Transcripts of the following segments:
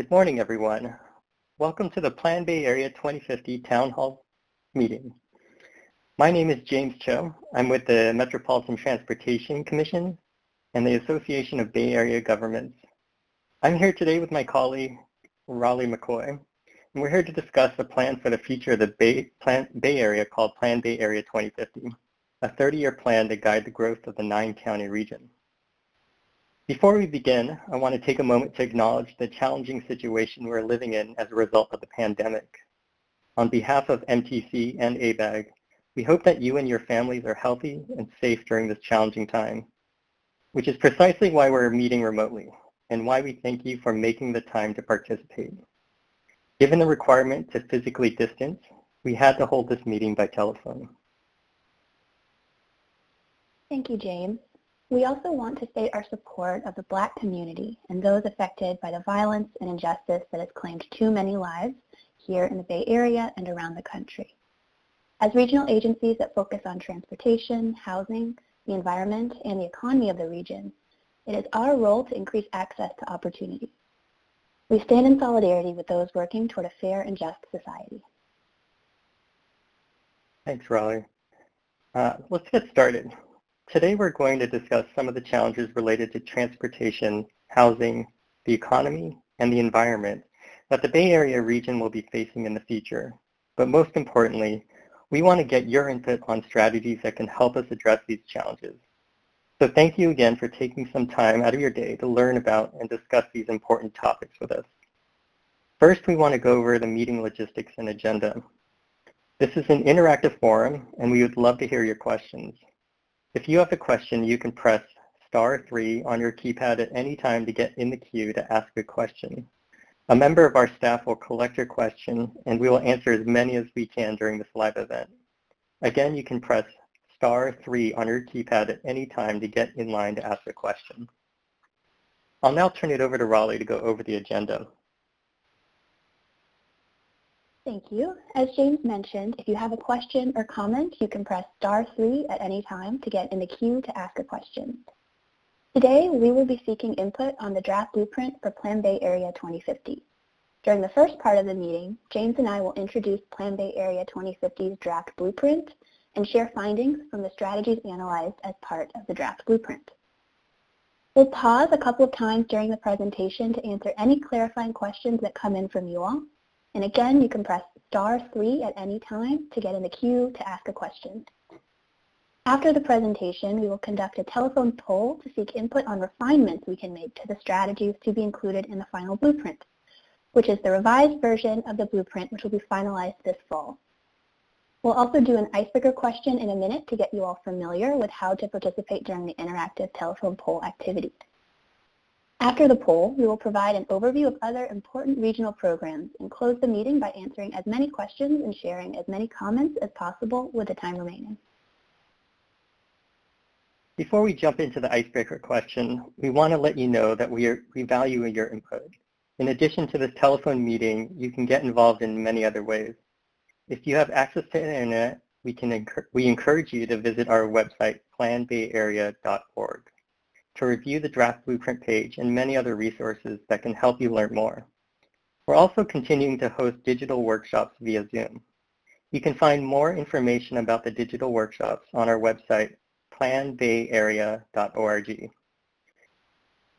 Good morning, everyone. Welcome to the Plan Bay Area 2050 Town Hall meeting. My name is James Cho. I'm with the Metropolitan Transportation Commission and the Association of Bay Area Governments. I'm here today with my colleague, Raleigh McCoy, and we're here to discuss the plan for the future of the Bay Area called Plan Bay Area 2050, a 30-year plan to guide the growth of the 9-county region. Before we begin, I want to take a moment to acknowledge the challenging situation we're living in as a result of the pandemic. On behalf of MTC and ABAG, we hope that you and your families are healthy and safe during this challenging time, which is precisely why we're meeting remotely and why we thank you for making the time to participate. Given the requirement to physically distance, we had to hold this meeting by telephone. Thank you, James. We also want to state our support of the Black community and those affected by the violence and injustice that has claimed too many lives here in the Bay Area and around the country. As regional agencies that focus on transportation, housing, the environment, and the economy of the region, it is our role to increase access to opportunity. We stand in solidarity with those working toward a fair and just society. Thanks, Raleigh. Let's get started. Today we're going to discuss some of the challenges related to transportation, housing, the economy, and the environment that the Bay Area region will be facing in the future. But most importantly, we want to get your input on strategies that can help us address these challenges. So thank you again for taking some time out of your day to learn about and discuss these important topics with us. First, we want to go over the meeting logistics and agenda. This is an interactive forum, and we would love to hear your questions. If you have a question, you can press *3 on your keypad at any time to get in the queue to ask a question. A member of our staff will collect your question, and we will answer as many as we can during this live event. Again, you can press *3 on your keypad at any time to get in line to ask a question. I'll now turn it over to Raleigh to go over the agenda. Thank you. As James mentioned, if you have a question or comment, you can press *3 at any time to get in the queue to ask a question. Today, we will be seeking input on the draft blueprint for Plan Bay Area 2050. During the first part of the meeting, James and I will introduce Plan Bay Area 2050's draft blueprint and share findings from the strategies analyzed as part of the draft blueprint. We'll pause a couple of times during the presentation to answer any clarifying questions that come in from you all. And again, you can press *3 at any time to get in the queue to ask a question. After the presentation, we will conduct a telephone poll to seek input on refinements we can make to the strategies to be included in the final blueprint, which is the revised version of the blueprint, which will be finalized this fall. We'll also do an icebreaker question in a minute to get you all familiar with how to participate during the interactive telephone poll activity. After the poll, we will provide an overview of other important regional programs and close the meeting by answering as many questions and sharing as many comments as possible with the time remaining. Before we jump into the icebreaker question, we want to let you know that we value your input. In addition to this telephone meeting, you can get involved in many other ways. If you have access to the internet, we encourage you to visit our website, planbayarea.org. to review the draft blueprint page and many other resources that can help you learn more. We're also continuing to host digital workshops via Zoom. You can find more information about the digital workshops on our website, planbayarea.org.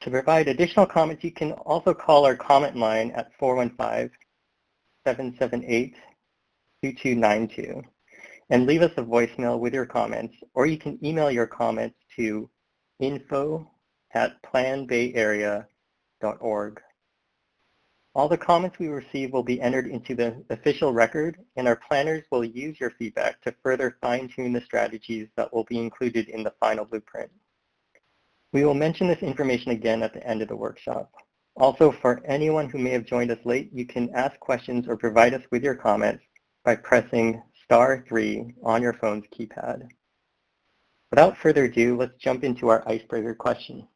To provide additional comments, you can also call our comment line at 415-778-2292 and leave us a voicemail with your comments, or you can email your comments to info@planbayarea.org. All the comments we receive will be entered into the official record, and our planners will use your feedback to further fine-tune the strategies that will be included in the final blueprint. We will mention this information again at the end of the workshop. Also, for anyone who may have joined us late, you can ask questions or provide us with your comments by pressing *3 on your phone's keypad. Without further ado, let's jump into our icebreaker question.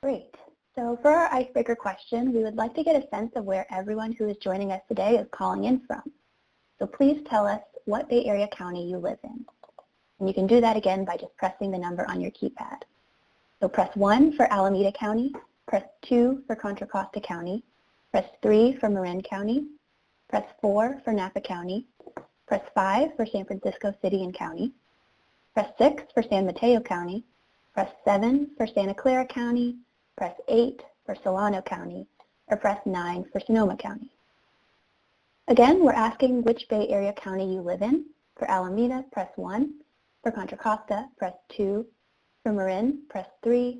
Great. So for our icebreaker question, we would like to get a sense of where everyone who is joining us today is calling in from. So please tell us what Bay Area county you live in. And you can do that again by just pressing the number on your keypad. So press 1 for Alameda County, press 2 for Contra Costa County, press 3 for Marin County, press 4 for Napa County, press 5 for San Francisco City and County, press 6 for San Mateo County, press 7 for Santa Clara County, press 8 for Solano County, or press 9 for Sonoma County. Again, we're asking which Bay Area county you live in. For Alameda, press 1. For Contra Costa, press 2. For Marin, press 3.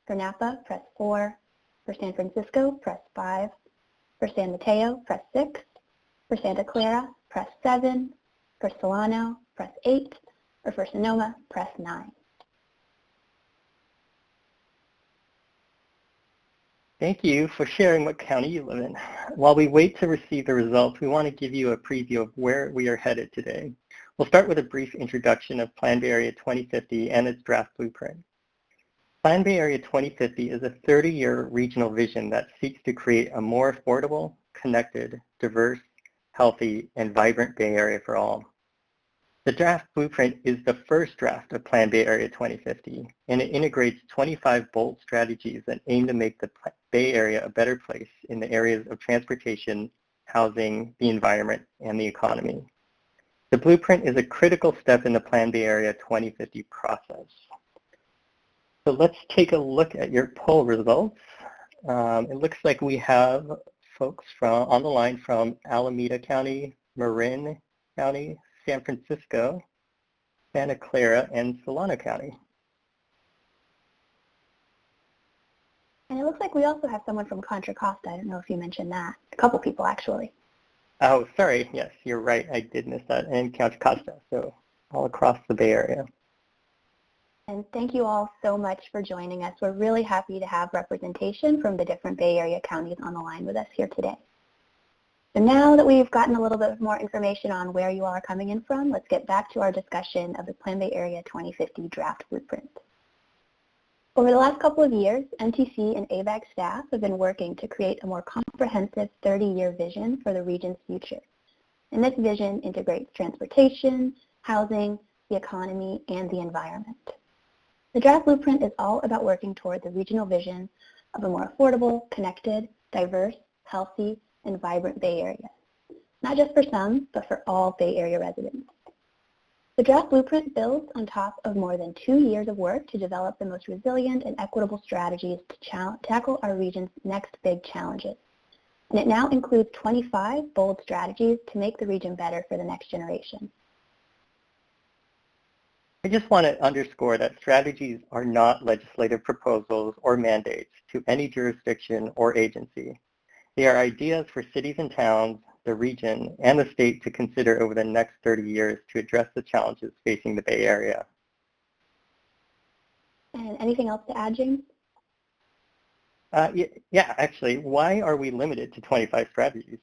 For Napa, press 4. For San Francisco, press 5. For San Mateo, press 6. For Santa Clara, press 7. For Solano, press 8. Or for Sonoma, press 9. Thank you for sharing what county you live in. While we wait to receive the results, we want to give you a preview of where we are headed today. We'll start with a brief introduction of Plan Bay Area 2050 and its draft blueprint. Plan Bay Area 2050 is a 30-year regional vision that seeks to create a more affordable, connected, diverse, healthy, and vibrant Bay Area for all. The draft blueprint is the first draft of Plan Bay Area 2050, and it integrates 25 bold strategies that aim to make the Bay Area a better place in the areas of transportation, housing, the environment, and the economy. The blueprint is a critical step in the Plan Bay Area 2050 process. So let's take a look at your poll results. It looks like we have folks on the line from Alameda County, Marin County, San Francisco, Santa Clara, and Solano County. And it looks like we also have someone from Contra Costa. I don't know if you mentioned that. A couple people, actually. Oh, sorry. Yes, you're right. I did miss that. And Contra Costa, so all across the Bay Area. And thank you all so much for joining us. We're really happy to have representation from the different Bay Area counties on the line with us here today. So now that we've gotten a little bit more information on where you all are coming in from, let's get back to our discussion of the Plan Bay Area 2050 draft blueprint. Over the last couple of years, NTC and ABAG staff have been working to create a more comprehensive 30-year vision for the region's future. And this vision integrates transportation, housing, the economy, and the environment. The draft blueprint is all about working toward the regional vision of a more affordable, connected, diverse, healthy, and vibrant Bay Area, not just for some, but for all Bay Area residents. The draft blueprint builds on top of more than 2 years of work to develop the most resilient and equitable strategies to tackle our region's next big challenges. And it now includes 25 bold strategies to make the region better for the next generation. I just want to underscore that strategies are not legislative proposals or mandates to any jurisdiction or agency. They are ideas for cities and towns, the region, and the state to consider over the next 30 years to address the challenges facing the Bay Area. And anything else to add, James? Yeah, actually, why are we limited to 25 strategies?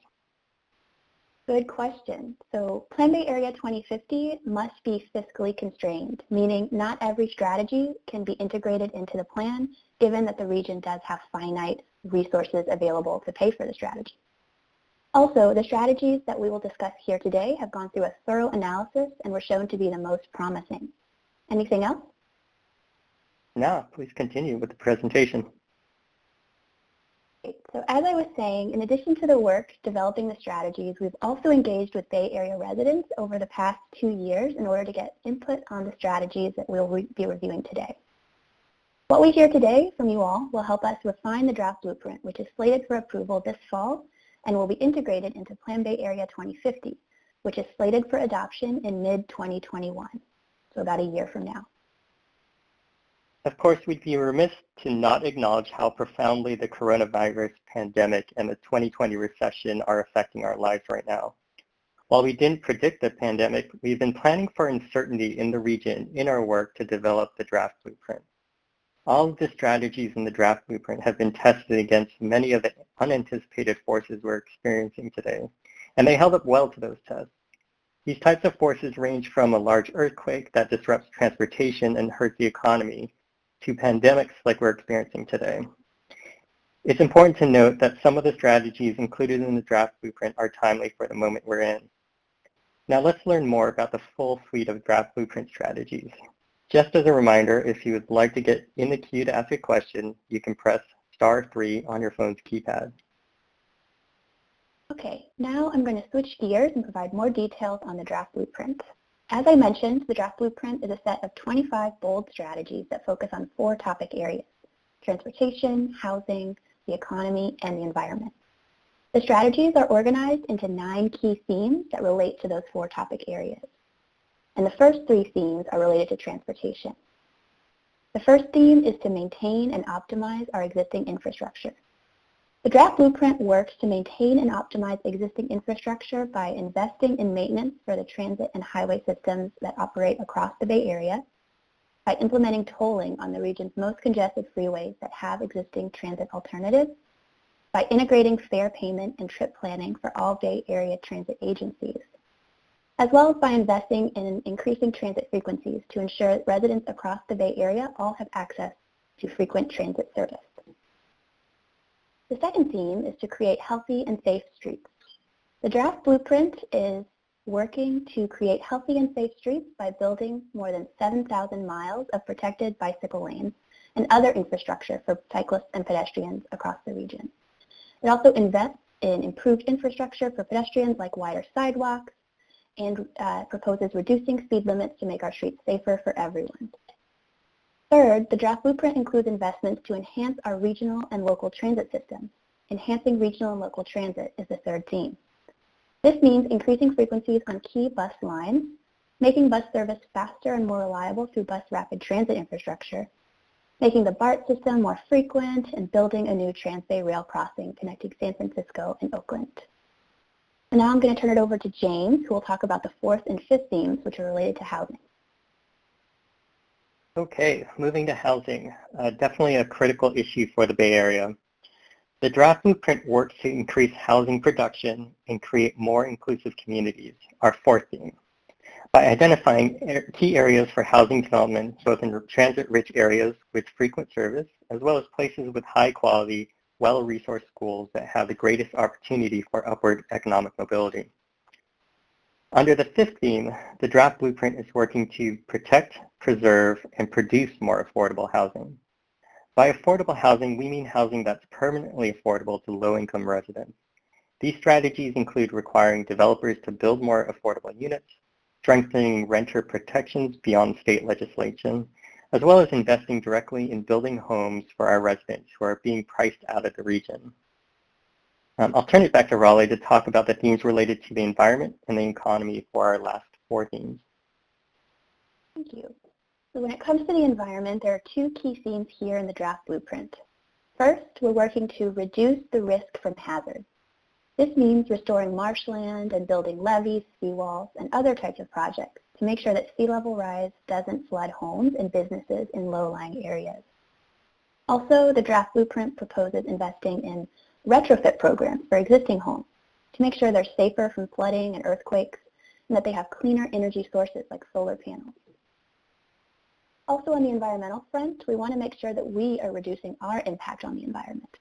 Good question. So Plan Bay Area 2050 must be fiscally constrained, meaning not every strategy can be integrated into the plan, given that the region does have finite resources available to pay for the strategy. Also, the strategies that we will discuss here today have gone through a thorough analysis and were shown to be the most promising. Anything else? No, please continue with the presentation. So as I was saying, in addition to the work developing the strategies, we've also engaged with Bay Area residents over the past 2 years in order to get input on the strategies that we'll be reviewing today. What we hear today from you all will help us refine the draft blueprint, which is slated for approval this fall and will be integrated into Plan Bay Area 2050, which is slated for adoption in mid-2021, so about a year from now. Of course, we'd be remiss to not acknowledge how profoundly the coronavirus pandemic and the 2020 recession are affecting our lives right now. While we didn't predict the pandemic, we've been planning for uncertainty in the region in our work to develop the draft blueprint. All of the strategies in the draft blueprint have been tested against many of the unanticipated forces we're experiencing today, and they held up well to those tests. These types of forces range from a large earthquake that disrupts transportation and hurts the economy to pandemics like we're experiencing today. It's important to note that some of the strategies included in the draft blueprint are timely for the moment we're in. Now let's learn more about the full suite of draft blueprint strategies. Just as a reminder, if you would like to get in the queue to ask a question, you can press *3 on your phone's keypad. Okay, now I'm going to switch gears and provide more details on the draft blueprint. As I mentioned, the draft blueprint is a set of 25 bold strategies that focus on 4 topic areas: transportation, housing, the economy, and the environment. The strategies are organized into 9 key themes that relate to those 4 topic areas. And the first 3 themes are related to transportation. The first theme is to maintain and optimize our existing infrastructure. The draft blueprint works to maintain and optimize existing infrastructure by investing in maintenance for the transit and highway systems that operate across the Bay Area, by implementing tolling on the region's most congested freeways that have existing transit alternatives, by integrating fare payment and trip planning for all Bay Area transit agencies, as well as by investing in increasing transit frequencies to ensure that residents across the Bay Area all have access to frequent transit service. The second theme is to create healthy and safe streets. The draft blueprint is working to create healthy and safe streets by building more than 7,000 miles of protected bicycle lanes and other infrastructure for cyclists and pedestrians across the region. It also invests in improved infrastructure for pedestrians like wider sidewalks and proposes reducing speed limits to make our streets safer for everyone. Third, the draft blueprint includes investments to enhance our regional and local transit systems. Enhancing regional and local transit is the third theme. This means increasing frequencies on key bus lines, making bus service faster and more reliable through bus rapid transit infrastructure, making the BART system more frequent, and building a new Transbay rail crossing connecting San Francisco and Oakland. And now I'm going to turn it over to James, who will talk about the fourth and fifth themes, which are related to housing. Okay, moving to housing, definitely a critical issue for the Bay Area. The draft blueprint works to increase housing production and create more inclusive communities, our fourth theme, by identifying key areas for housing development, both in transit-rich areas with frequent service, as well as places with high-quality, well-resourced schools that have the greatest opportunity for upward economic mobility. Under the fifth theme, the draft blueprint is working to protect, preserve, and produce more affordable housing. By affordable housing, we mean housing that's permanently affordable to low-income residents. These strategies include requiring developers to build more affordable units, strengthening renter protections beyond state legislation, as well as investing directly in building homes for our residents who are being priced out of the region. I'll turn it back to Raleigh to talk about the themes related to the environment and the economy for our last 4 themes. Thank you. So when it comes to the environment, there are 2 key themes here in the draft blueprint. First, we're working to reduce the risk from hazards. This means restoring marshland and building levees, seawalls, and other types of projects to make sure that sea level rise doesn't flood homes and businesses in low-lying areas. Also, the draft blueprint proposes investing in retrofit programs for existing homes to make sure they're safer from flooding and earthquakes and that they have cleaner energy sources like solar panels. Also on the environmental front, we want to make sure that we are reducing our impact on the environment.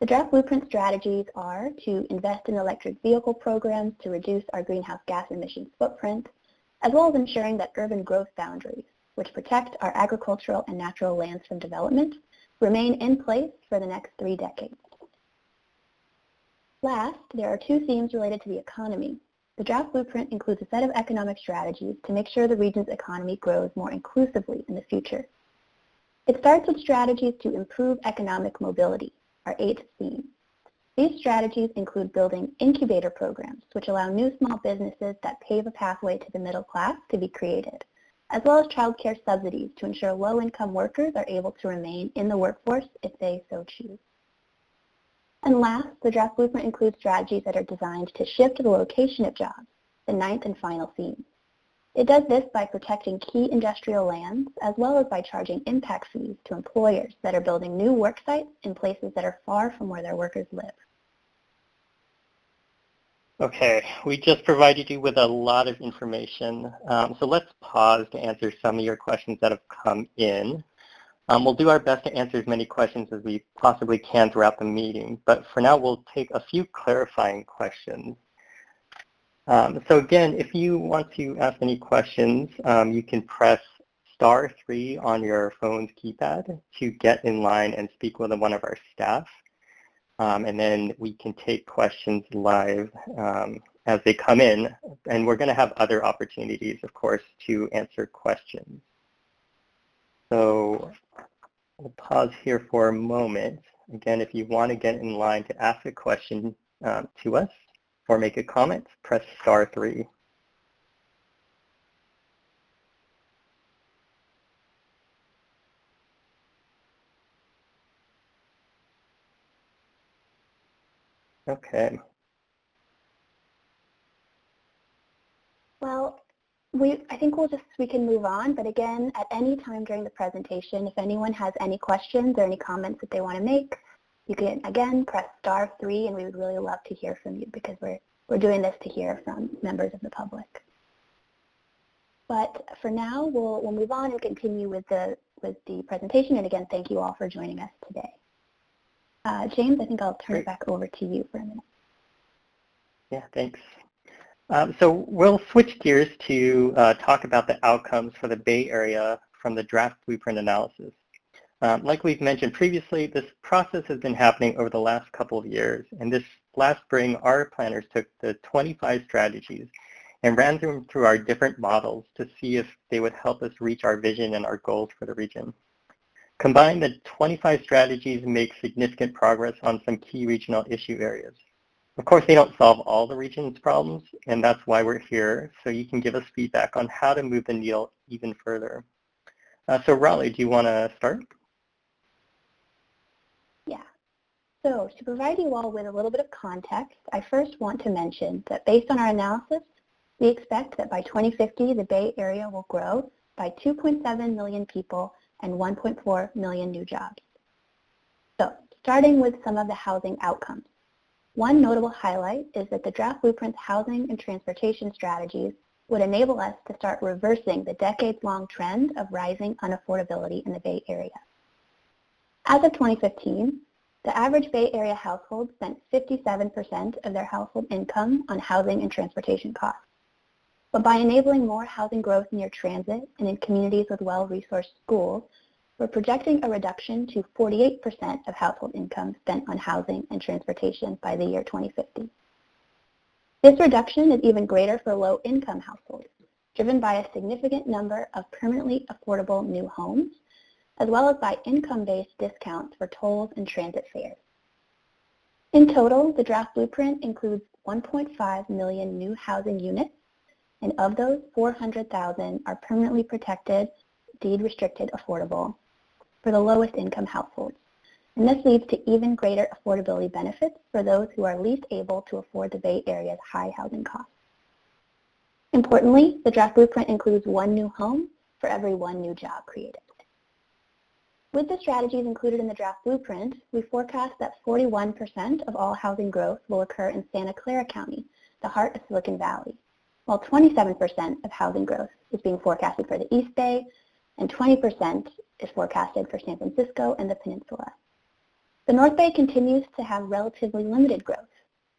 The draft blueprint strategies are to invest in electric vehicle programs to reduce our greenhouse gas emissions footprint, as well as ensuring that urban growth boundaries, which protect our agricultural and natural lands from development, remain in place for the next 3 decades. Last, there are 2 themes related to the economy. The draft blueprint includes a set of economic strategies to make sure the region's economy grows more inclusively in the future. It starts with strategies to improve economic mobility, our 8th theme. These strategies include building incubator programs, which allow new small businesses that pave a pathway to the middle class to be created, as well as child care subsidies to ensure low-income workers are able to remain in the workforce if they so choose. And last, the draft blueprint includes strategies that are designed to shift the location of jobs, the 9th and final theme. It does this by protecting key industrial lands, as well as by charging impact fees to employers that are building new work sites in places that are far from where their workers live. Okay, we just provided you with a lot of information, so let's pause to answer some of your questions that have come in. We'll do our best to answer as many questions as we possibly can throughout the meeting, but for now we'll take a few clarifying questions. So again, if you want to ask any questions, you can press *3 on your phone's keypad to get in line and speak with one of our staff. And then we can take questions live as they come in. And we're going to have other opportunities, of course, to answer questions. So we'll pause here for a moment. Again, if you want to get in line to ask a question to us or make a comment, press *3. Okay. Well, I think we can move on, but again, at any time during the presentation, if anyone has any questions or any comments that they want to make, you can, again, press *3, and we would really love to hear from you because we're doing this to hear from members of the public. But for now, we'll move on and continue with the presentation, and again, thank you all for joining us today. James, I think I'll turn it back over to you for a minute. Yeah, thanks. So we'll switch gears to talk about the outcomes for the Bay Area from the draft blueprint analysis. Like we've mentioned previously, this process has been happening over the last couple of years. And this last spring, our planners took the 25 strategies and ran them through our different models to see if they would help us reach our vision and our goals for the region. Combined, the 25 strategies make significant progress on some key regional issue areas. Of course, they don't solve all the region's problems, and that's why we're here, so you can give us feedback on how to move the needle even further. So Raleigh, do you want to start? Yeah. So to provide you all with a little bit of context, I first want to mention that based on our analysis, we expect that by 2050, the Bay Area will grow by 2.7 million people and 1.4 million new jobs. So starting with some of the housing outcomes. One notable highlight is that the draft blueprint's housing and transportation strategies would enable us to start reversing the decades-long trend of rising unaffordability in the Bay Area. As of 2015, the average Bay Area household spent 57% of their household income on housing and transportation costs. But by enabling more housing growth near transit and in communities with well-resourced schools, we're projecting a reduction to 48% of household income spent on housing and transportation by the year 2050. This reduction is even greater for low-income households, driven by a significant number of permanently affordable new homes, as well as by income-based discounts for tolls and transit fares. In total, the draft blueprint includes 1.5 million new housing units, and of those, 400,000 are permanently protected, deed-restricted affordable for the lowest income households. And this leads to even greater affordability benefits for those who are least able to afford the Bay Area's high housing costs. Importantly, the draft blueprint includes one new home for every one new job created. With the strategies included in the draft blueprint, we forecast that 41% of all housing growth will occur in Santa Clara County, the heart of Silicon Valley, while 27% of housing growth is being forecasted for the East Bay, and 20% is forecasted for San Francisco and the Peninsula. The North Bay continues to have relatively limited growth.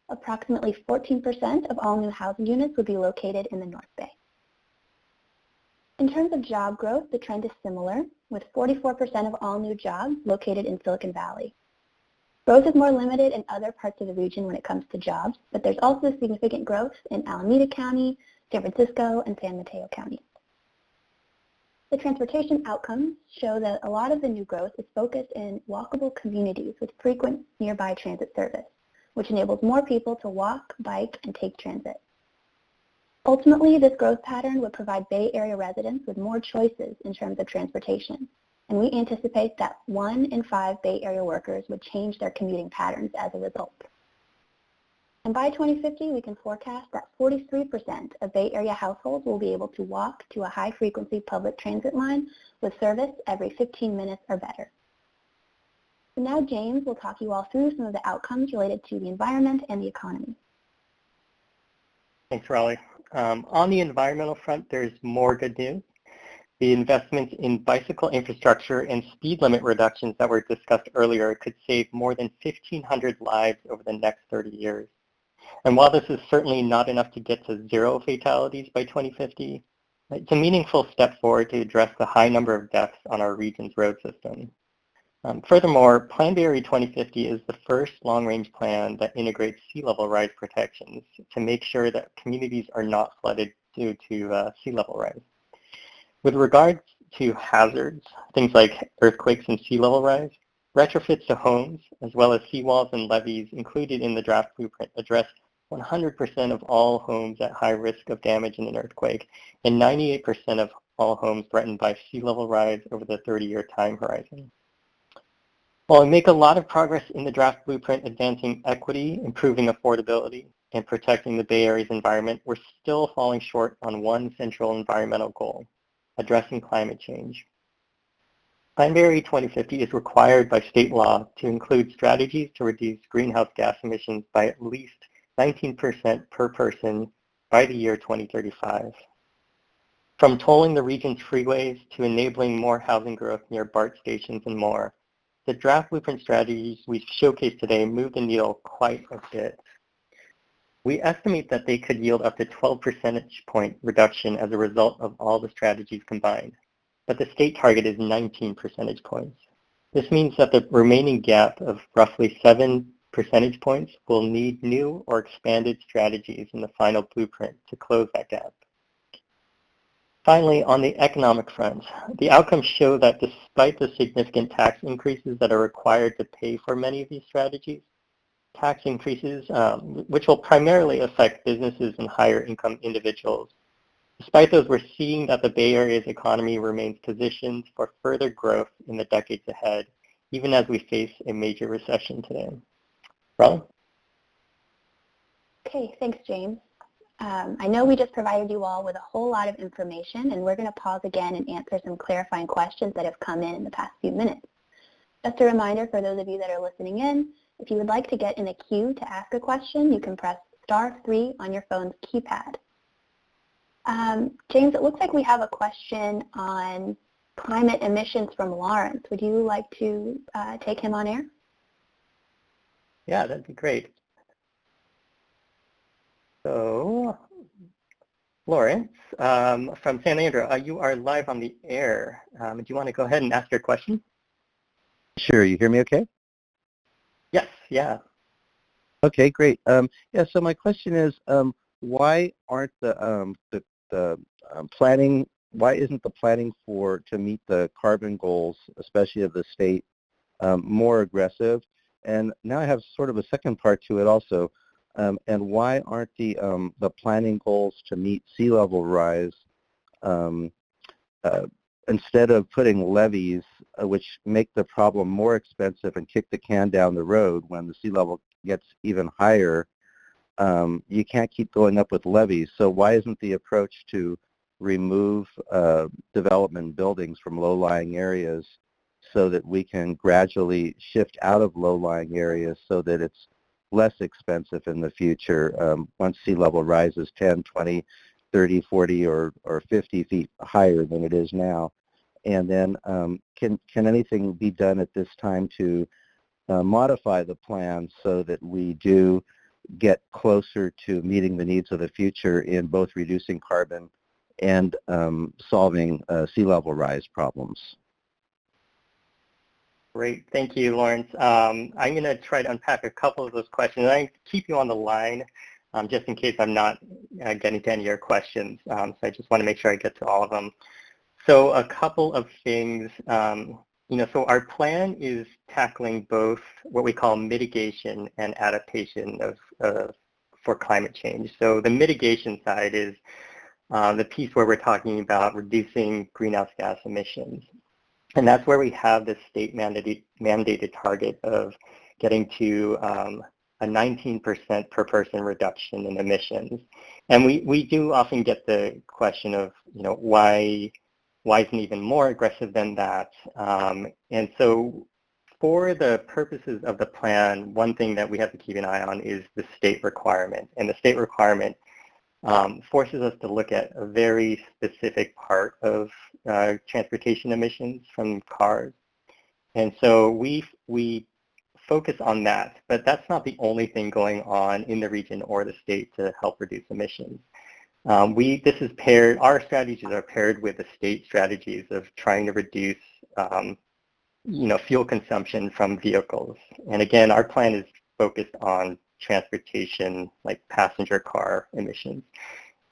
Approximately 14% of all new housing units would be located in the North Bay. In terms of job growth, the trend is similar, with 44% of all new jobs located in Silicon Valley. Growth is more limited in other parts of the region when it comes to jobs, but there's also significant growth in Alameda County, San Francisco, and San Mateo County. The transportation outcomes show that a lot of the new growth is focused in walkable communities with frequent nearby transit service, which enables more people to walk, bike, and take transit. Ultimately, this growth pattern would provide Bay Area residents with more choices in terms of transportation, and we anticipate that 1 in 5 Bay Area workers would change their commuting patterns as a result. And by 2050, we can forecast that 43% of Bay Area households will be able to walk to a high-frequency public transit line with service every 15 minutes or better. So now James will talk you all through some of the outcomes related to the environment and the economy. Thanks, Raleigh. On the environmental front, there's more good news. The investments in bicycle infrastructure and speed limit reductions that were discussed earlier could save more than 1,500 lives over the next 30 years. And while this is certainly not enough to get to 0 fatalities by 2050, It's a meaningful step forward to address the high number of deaths on our region's road system. Furthermore, Plan Bay Area 2050 is the first long-range plan that integrates sea level rise protections to make sure that communities are not flooded due to sea level rise. With regards to hazards, things like earthquakes and sea level rise, retrofits to homes, as well as seawalls and levees included in the draft blueprint address 100% of all homes at high risk of damage in an earthquake and 98% of all homes threatened by sea level rise over the 30-year time horizon. While we make a lot of progress in the draft blueprint advancing equity, improving affordability, and protecting the Bay Area's environment, we're still falling short on one central environmental goal, addressing climate change. Plan Bay Area 2050 is required by state law to include strategies to reduce greenhouse gas emissions by at least 19% per person by the year 2035. From tolling the region's freeways to enabling more housing growth near BART stations and more, the draft blueprint strategies we've showcased today move the needle quite a bit. We estimate that they could yield up to 12 percentage point reduction as a result of all the strategies combined, but the state target is 19 percentage points. This means that the remaining gap of roughly 7 percentage points will need new or expanded strategies in the final blueprint to close that gap. Finally, on the economic front, the outcomes show that despite the significant tax increases that are required to pay for many of these strategies, tax increases, which will primarily affect businesses and higher income individuals, despite those, we're seeing that the Bay Area's economy remains positioned for further growth in the decades ahead, even as we face a major recession today. Rolla? Okay, thanks, James. I know we just provided you all with a whole lot of information, and we're going to pause again and answer some clarifying questions that have come in the past few minutes. Just a reminder for those of you that are listening in, if you would like to get in a queue to ask a question, you can press *3 on your phone's keypad. James, it looks like we have a question on climate emissions from Lawrence. Would you like to take him on air? Yeah, that'd be great. So, Lawrence, from San Leandro, you are live on the air. Do you want to go ahead and ask your question? Sure. You hear me okay? Yes, yeah. Okay, great. Yeah, so my question is, why aren't the planning, why isn't the planning to meet the carbon goals, especially of the state, more aggressive? And now I have sort of a second part to it also. And why aren't the planning goals to meet sea level rise, instead of putting levees, which make the problem more expensive and kick the can down the road when the sea level gets even higher, you can't keep going up with levees. So why isn't the approach to remove development buildings from low-lying areas so that we can gradually shift out of low-lying areas so that it's less expensive in the future once sea level rises 10, 20, 30, 40, or 50 feet higher than it is now? And then can anything be done at this time to modify the plan so that we do get closer to meeting the needs of the future in both reducing carbon and solving sea level rise problems? Great, thank you, Lawrence. I'm going to try to unpack a couple of those questions. I keep you on the line just in case I'm not getting to any of your questions. So I just want to make sure I get to all of them. So a couple of things, so our plan is tackling both what we call mitigation and adaptation for climate change. So the mitigation side is the piece where we're talking about reducing greenhouse gas emissions. And that's where we have this state mandated target of getting to a 19% per person reduction in emissions. And we do often get the question of, why isn't even more aggressive than that? And so for the purposes of the plan, one thing that we have to keep an eye on is the state requirement. And the state requirement forces us to look at a very specific part of transportation emissions from cars. And so we focus on that, but that's not the only thing going on in the region or the state to help reduce emissions. This is paired, our strategies are paired with the state strategies of trying to reduce fuel consumption from vehicles. And again, our plan is focused on transportation, like passenger car emissions.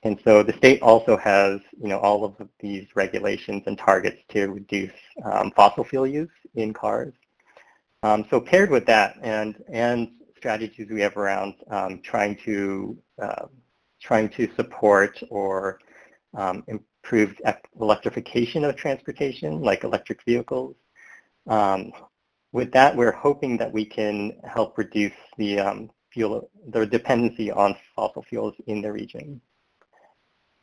And so the state also has, all of these regulations and targets to reduce fossil fuel use in cars. So paired with that and strategies we have around trying to support or improve electrification of transportation, like electric vehicles. With that, we're hoping that we can help reduce the dependency on fossil fuels in the region.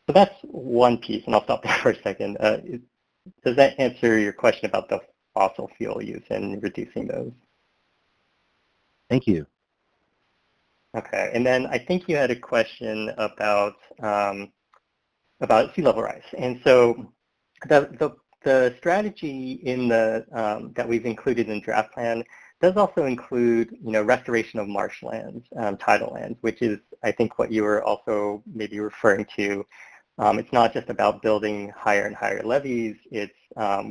So that's one piece, and I'll stop there for a second. Does that answer your question about the fossil fuel use and reducing those? Thank you. Okay, and then I think you had a question about sea level rise, and so the strategy in that we've included in the draft plan does also include, restoration of marshlands, tidal lands, which is, I think, what you were also maybe referring to. It's not just about building higher and higher levees. It's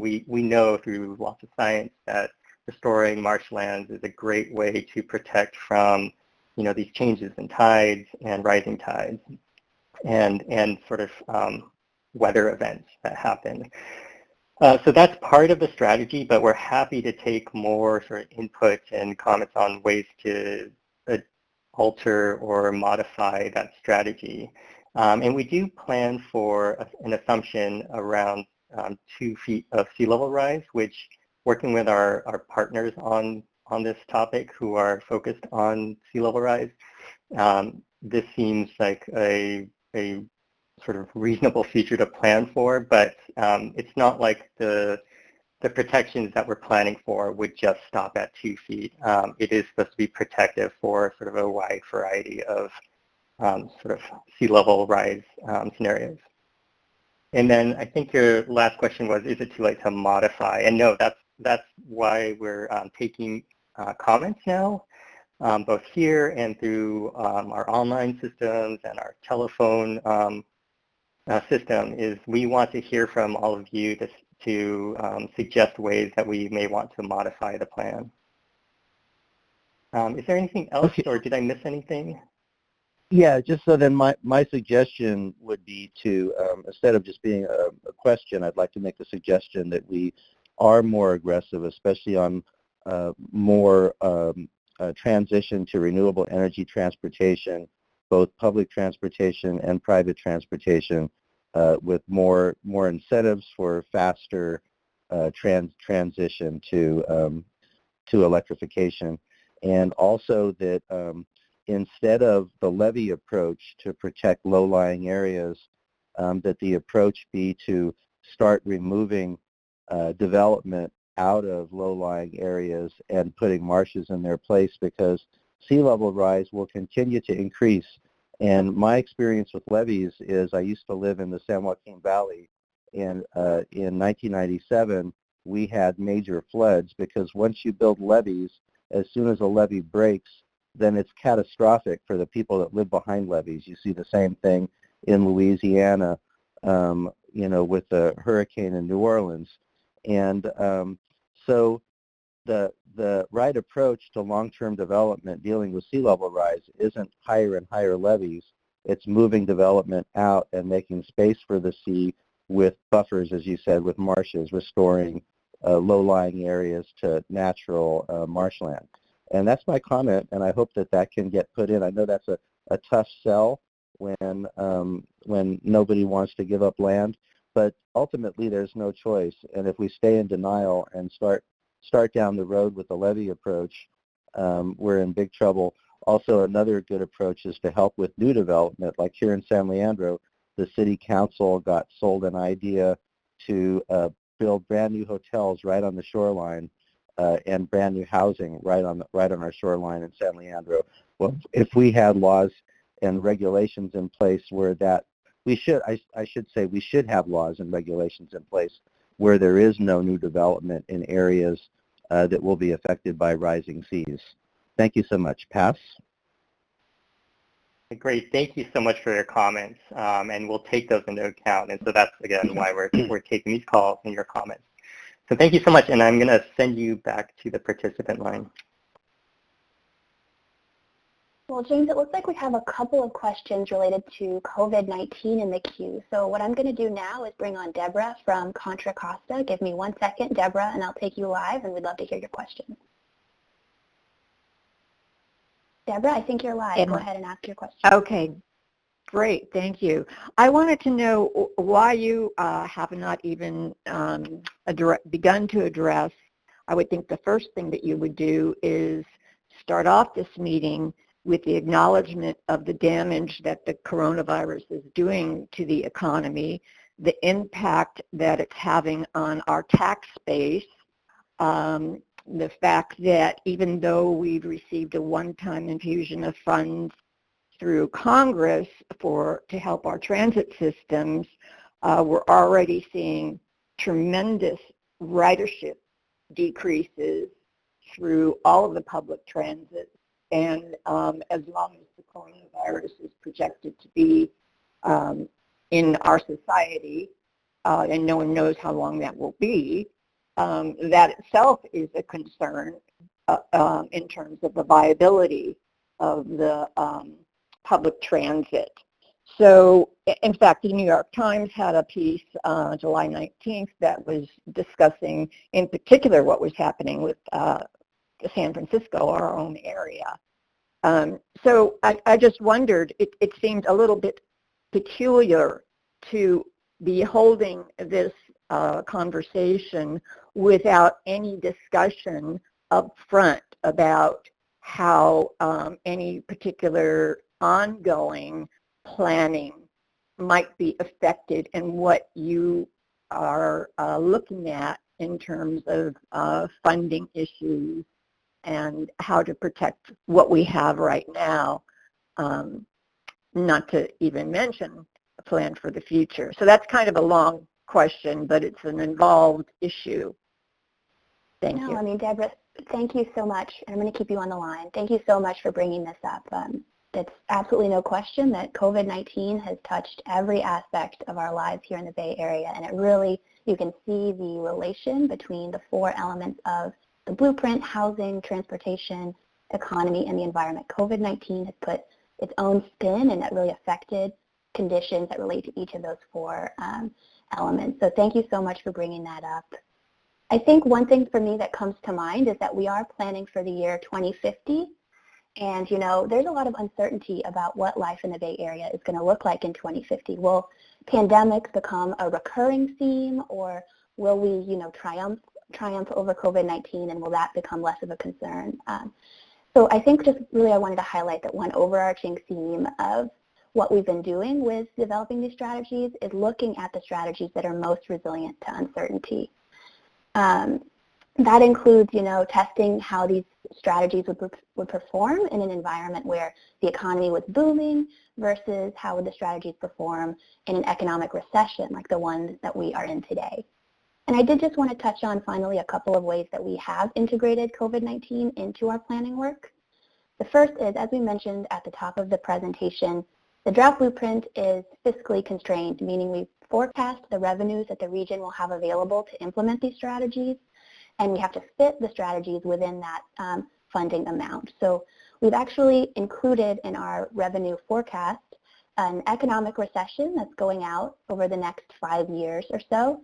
we know through lots of science that restoring marshlands is a great way to protect from, these changes in tides and rising tides, and sort of weather events that happen. So that's part of the strategy, but we're happy to take more sort of input and comments on ways to alter or modify that strategy. And we do plan for an assumption around 2 feet of sea level rise, which, working with our partners on this topic who are focused on sea level rise, this seems like a sort of reasonable feature to plan for, but it's not like the protections that we're planning for would just stop at 2 feet. It is supposed to be protective for sort of a wide variety of sort of sea level rise scenarios. And then I think your last question was, is it too late to modify? And no, that's why we're taking comments now, both here and through our online systems and our telephone system. Is we want to hear from all of you to suggest ways that we may want to modify the plan. Is there anything else, or did I miss anything? Yeah, just so then my suggestion would be to, instead of just being a question, I'd like to make the suggestion that we are more aggressive, especially on more transition to renewable energy transportation, both public transportation and private transportation, with more incentives for faster transition to electrification, and also that instead of the levee approach to protect low-lying areas, that the approach be to start removing development out of low-lying areas and putting marshes in their place, because sea level rise will continue to increase. And my experience with levees is I used to live in the San Joaquin Valley, and in 1997 we had major floods, because once you build levees, as soon as a levee breaks, then it's catastrophic for the people that live behind levees. You see the same thing in Louisiana, with the hurricane in New Orleans. And so the right approach to long-term development dealing with sea level rise isn't higher and higher levees. It's moving development out and making space for the sea with buffers, as you said, with marshes, restoring low-lying areas to natural marshland. And that's my comment, and I hope that can get put in. I know that's a tough sell when nobody wants to give up land, but ultimately there's no choice. And if we stay in denial and start down the road with the levee approach, we're in big trouble. Also, another good approach is to help with new development. Like here in San Leandro, the city council got sold an idea to build brand new hotels right on the shoreline, and brand new housing right on our shoreline in San Leandro. Well, if we had laws and regulations in place where we should have laws and regulations in place where there is no new development in areas that will be affected by rising seas. Thank you so much. Pass. Great. Thank you so much for your comments, and we'll take those into account. And so that's, again, why we're taking these calls and your comments. So thank you so much, and I'm going to send you back to the participant line. Well, James, it looks like we have a couple of questions related to COVID-19 in the queue. So what I'm going to do now is bring on Deborah from Contra Costa. Give me 1 second, Deborah, and I'll take you live, and we'd love to hear your questions. Deborah, I think you're live. Go ahead and ask your question. Okay, great. Thank you. I wanted to know why you have not even begun to address. I would think the first thing that you would do is start off this meeting with the acknowledgement of the damage that the coronavirus is doing to the economy, the impact that it's having on our tax base, the fact that even though we've received a one-time infusion of funds through Congress to help our transit systems, we're already seeing tremendous ridership decreases through all of the public transit. And as long as the coronavirus is projected to be in our society, and no one knows how long that will be, that itself is a concern in terms of the viability of the public transit. So, in fact, the New York Times had a piece July 19th that was discussing in particular what was happening with San Francisco, our own area. So I just wondered, it seemed a little bit peculiar to be holding this conversation without any discussion up front about how any particular ongoing planning might be affected and what you are looking at in terms of funding issues and how to protect what we have right now, not to even mention a plan for the future. So that's kind of a long question, but it's an involved issue. Thank you. No, I mean, Deborah, thank you so much. And I'm going to keep you on the line. Thank you so much for bringing this up. It's absolutely no question that COVID-19 has touched every aspect of our lives here in the Bay Area, and it really, you can see the relation between the four elements of the blueprint: housing, transportation, economy, and the environment. COVID-19 has put its own spin, and it really affected conditions that relate to each of those four elements. So thank you so much for bringing that up. I think one thing for me that comes to mind is that we are planning for the year 2050. And, you know, there's a lot of uncertainty about what life in the Bay Area is going to look like in 2050. Will pandemics become a recurring theme, or will we, you know, triumph over COVID-19, and will that become less of a concern? So I think just really I wanted to highlight that one overarching theme of what we've been doing with developing these strategies is looking at the strategies that are most resilient to uncertainty. That includes, you know, testing how these strategies would perform in an environment where the economy was booming versus how would the strategies perform in an economic recession like the one that we are in today. And I did just want to touch on finally a couple of ways that we have integrated COVID-19 into our planning work. The first is, as we mentioned at the top of the presentation, the draft blueprint is fiscally constrained, meaning we forecast the revenues that the region will have available to implement these strategies, and we have to fit the strategies within that funding amount. So we've actually included in our revenue forecast an economic recession that's going out over the next 5 years or so.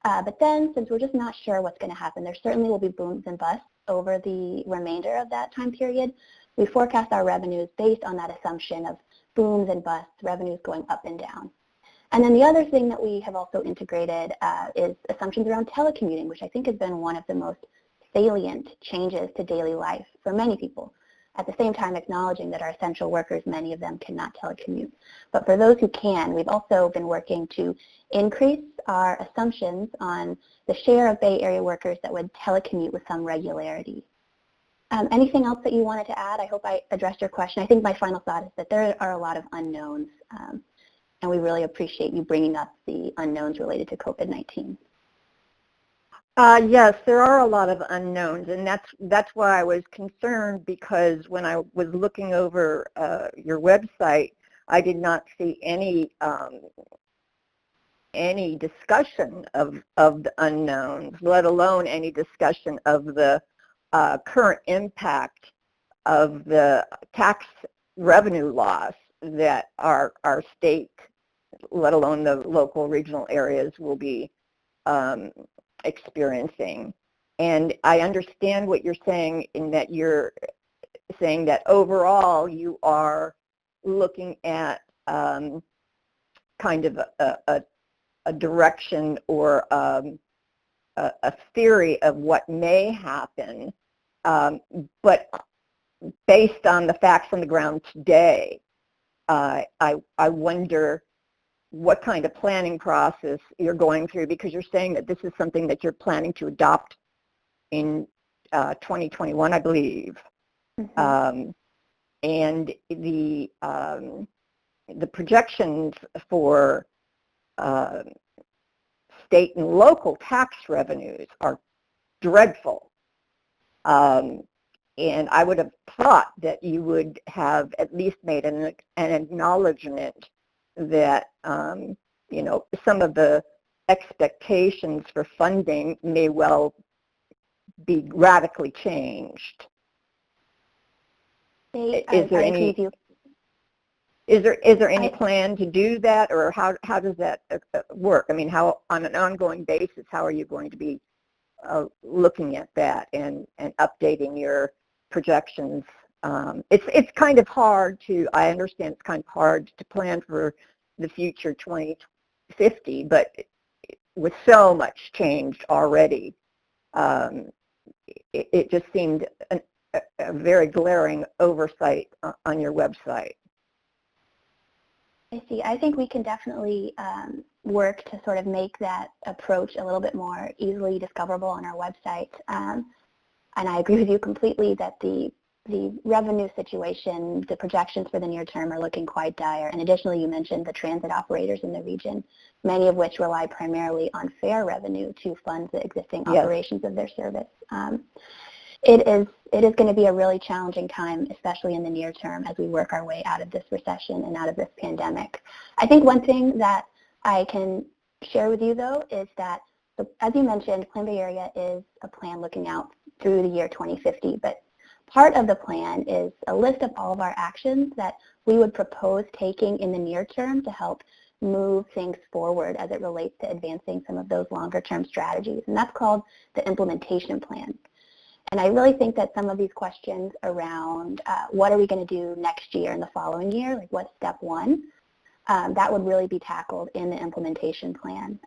But then, since we're just not sure what's going to happen, there certainly will be booms and busts over the remainder of that time period. We forecast our revenues based on that assumption of booms and busts, revenues going up and down. And then the other thing that we have also integrated is assumptions around telecommuting, which I think has been one of the most salient changes to daily life for many people. At the same time, acknowledging that our essential workers, many of them cannot telecommute. But for those who can, we've also been working to increase our assumptions on the share of Bay Area workers that would telecommute with some regularity. Anything else that you wanted to add? I hope I addressed your question. I think my final thought is that there are a lot of unknowns, and we really appreciate you bringing up the unknowns related to COVID-19. Yes, there are a lot of unknowns, and that's why I was concerned, because when I was looking over your website, I did not see any discussion of the unknowns, let alone any discussion of the current impact of the tax revenue loss that our state, let alone the local regional areas, will be experiencing. And I understand what you're saying, in that you're saying that overall you are looking at kind of a direction or a theory of what may happen, but based on the facts on the ground today, I wonder what kind of planning process you're going through, because you're saying that this is something that you're planning to adopt in 2021, I believe. Mm-hmm. And the projections for state and local tax revenues are dreadful. And I would have thought that you would have at least made an acknowledgement that, you know, some of the expectations for funding may well be radically changed. Is there any plan to do that, or how does that work? I mean, how, on an ongoing basis, how are you going to be looking at that and updating your projections? It's kind of hard to, I understand it's kind of hard to plan for the future 2050, but with so much changed already, it just seemed a very glaring oversight on your website. I see. I think we can definitely work to sort of make that approach a little bit more easily discoverable on our website. And I agree with you completely that the revenue situation, the projections for the near term are looking quite dire. And additionally, you mentioned the transit operators in the region, many of which rely primarily on fare revenue to fund the existing operations of their service. It is going to be a really challenging time, especially in the near term, as we work our way out of this recession and out of this pandemic. I think one thing that I can share with you, though, is that, as you mentioned, Plan Bay Area is a plan looking out through the year 2050, but part of the plan is a list of all of our actions that we would propose taking in the near term to help move things forward as it relates to advancing some of those longer term strategies, and that's called the implementation plan. And I really think that some of these questions around what are we going to do next year and the following year, like what's step one, that would really be tackled in the implementation plan.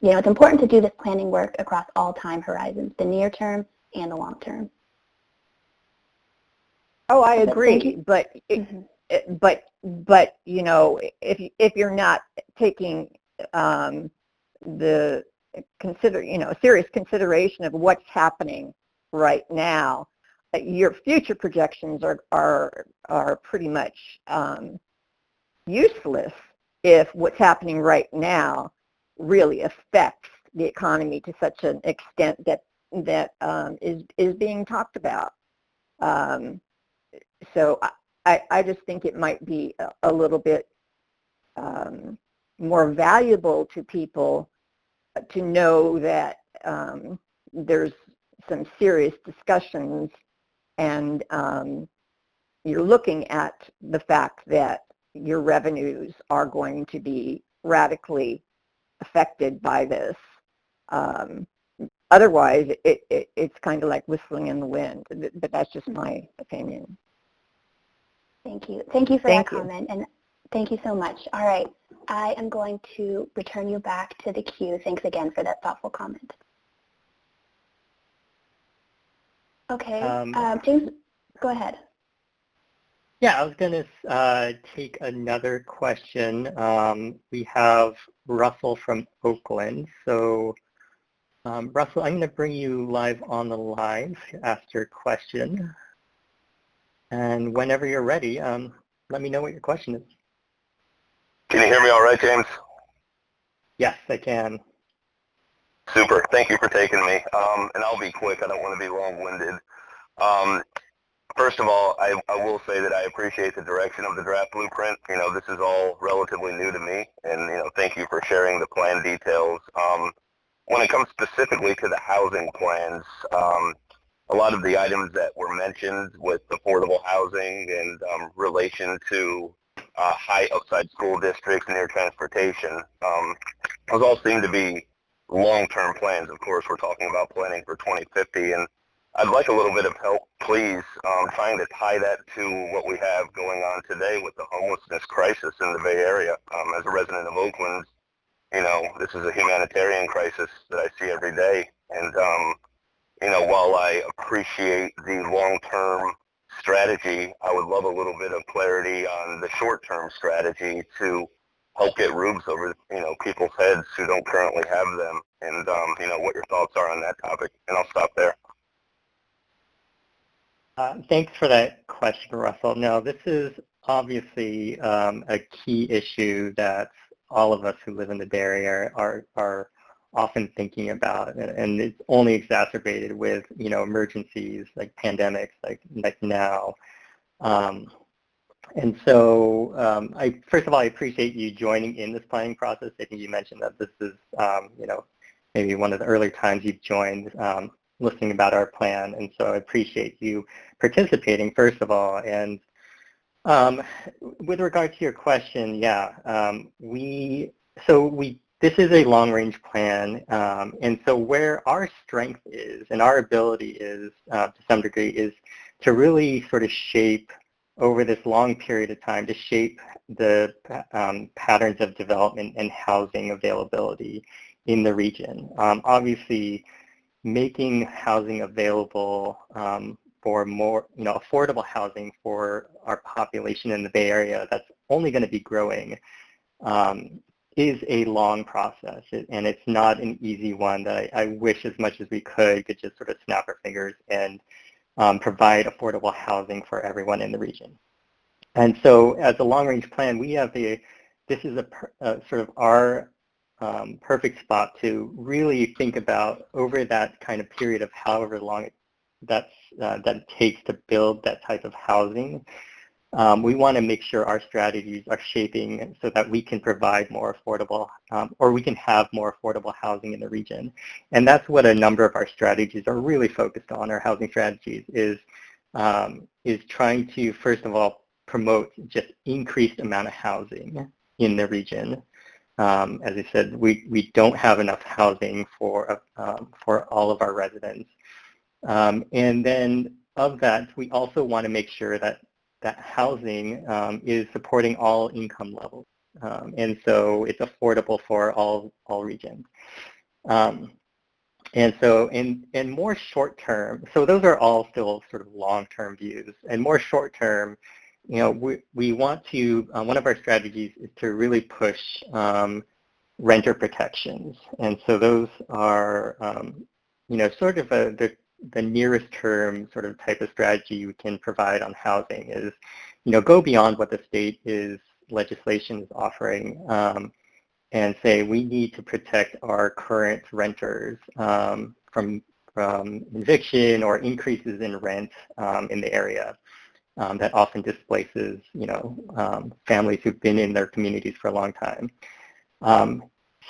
You know, it's important to do this planning work across all time horizons, the near term and the long term. Oh, I agree, but you know, if you're not taking the serious consideration of what's happening right now, your future projections are pretty much useless if what's happening right now really affects the economy to such an extent that is being talked about. So I just think it might be a little bit more valuable to people to know that there's some serious discussions, and you're looking at the fact that your revenues are going to be radically affected by this. Otherwise, it's kind of like whistling in the wind, but that's just my opinion. Thank you. Thank you for that comment, and thank you so much. All right, I am going to return you back to the queue. Thanks again for that thoughtful comment. Okay, James, go ahead. Yeah, I was going to take another question. We have Russell from Oakland. So, Russell, I'm going to bring you live on the line to ask your question. And whenever you're ready, let me know what your question is. Can you hear me all right, James? Yes, I can. Super. Thank you for taking me. And I'll be quick. I don't want to be long-winded. Um, First of all, I will say that I appreciate the direction of the draft blueprint. This is all relatively new to me, and, thank you for sharing the plan details. When it comes specifically to the housing plans, a lot of the items that were mentioned with affordable housing and relation to high outside school districts near transportation, those all seem to be long-term plans. Of course, we're talking about planning for 2050, and I'd like a little bit of help, please, trying to tie that to what we have going on today with the homelessness crisis in the Bay Area. As a resident of Oakland, this is a humanitarian crisis that I see every day. And, while I appreciate the long-term strategy, I would love a little bit of clarity on the short-term strategy to help get roofs over, people's heads who don't currently have them. And, what your thoughts are on that topic. And I'll stop there. Thanks for that question, Russell. No, this is obviously a key issue that all of us who live in the Bay Area are often thinking about, and it's only exacerbated with emergencies like pandemics, like now. And so, first of all, I appreciate you joining in this planning process. I think you mentioned that this is maybe one of the earlier times you've joined. Listening about our plan, and so I appreciate you participating, first of all. And with regard to your question, this is a long-range plan, and so where our strength is and our ability is, to some degree, is to really sort of shape over this long period of time, to shape the patterns of development and housing availability in the region. Obviously, making housing available for more, affordable housing for our population in the Bay Area that's only going to be growing is a long process, and it's not an easy one that I wish as much as we could just sort of snap our fingers and provide affordable housing for everyone in the region. And so as a long-range plan, we have this is a sort of our perfect spot to really think about over that kind of period of however long that it takes to build that type of housing. We want to make sure our strategies are shaping so that we can provide more affordable, or we can have more affordable housing in the region. And that's what a number of our strategies are really focused on. Our housing strategies is trying to, first of all, promote just increased amount of housing in the region. As I said, we don't have enough housing for all of our residents. And then of that, we also want to make sure that housing is supporting all income levels. And so it's affordable for all regions. And so in more short term, so those are all still sort of long-term views. And more short term, we want to, one of our strategies is to really push renter protections. And so those are, sort of the nearest term sort of type of strategy we can provide on housing is, go beyond what the state legislation is offering, and say we need to protect our current renters from eviction or increases in rent in the area. That often displaces, families who've been in their communities for a long time.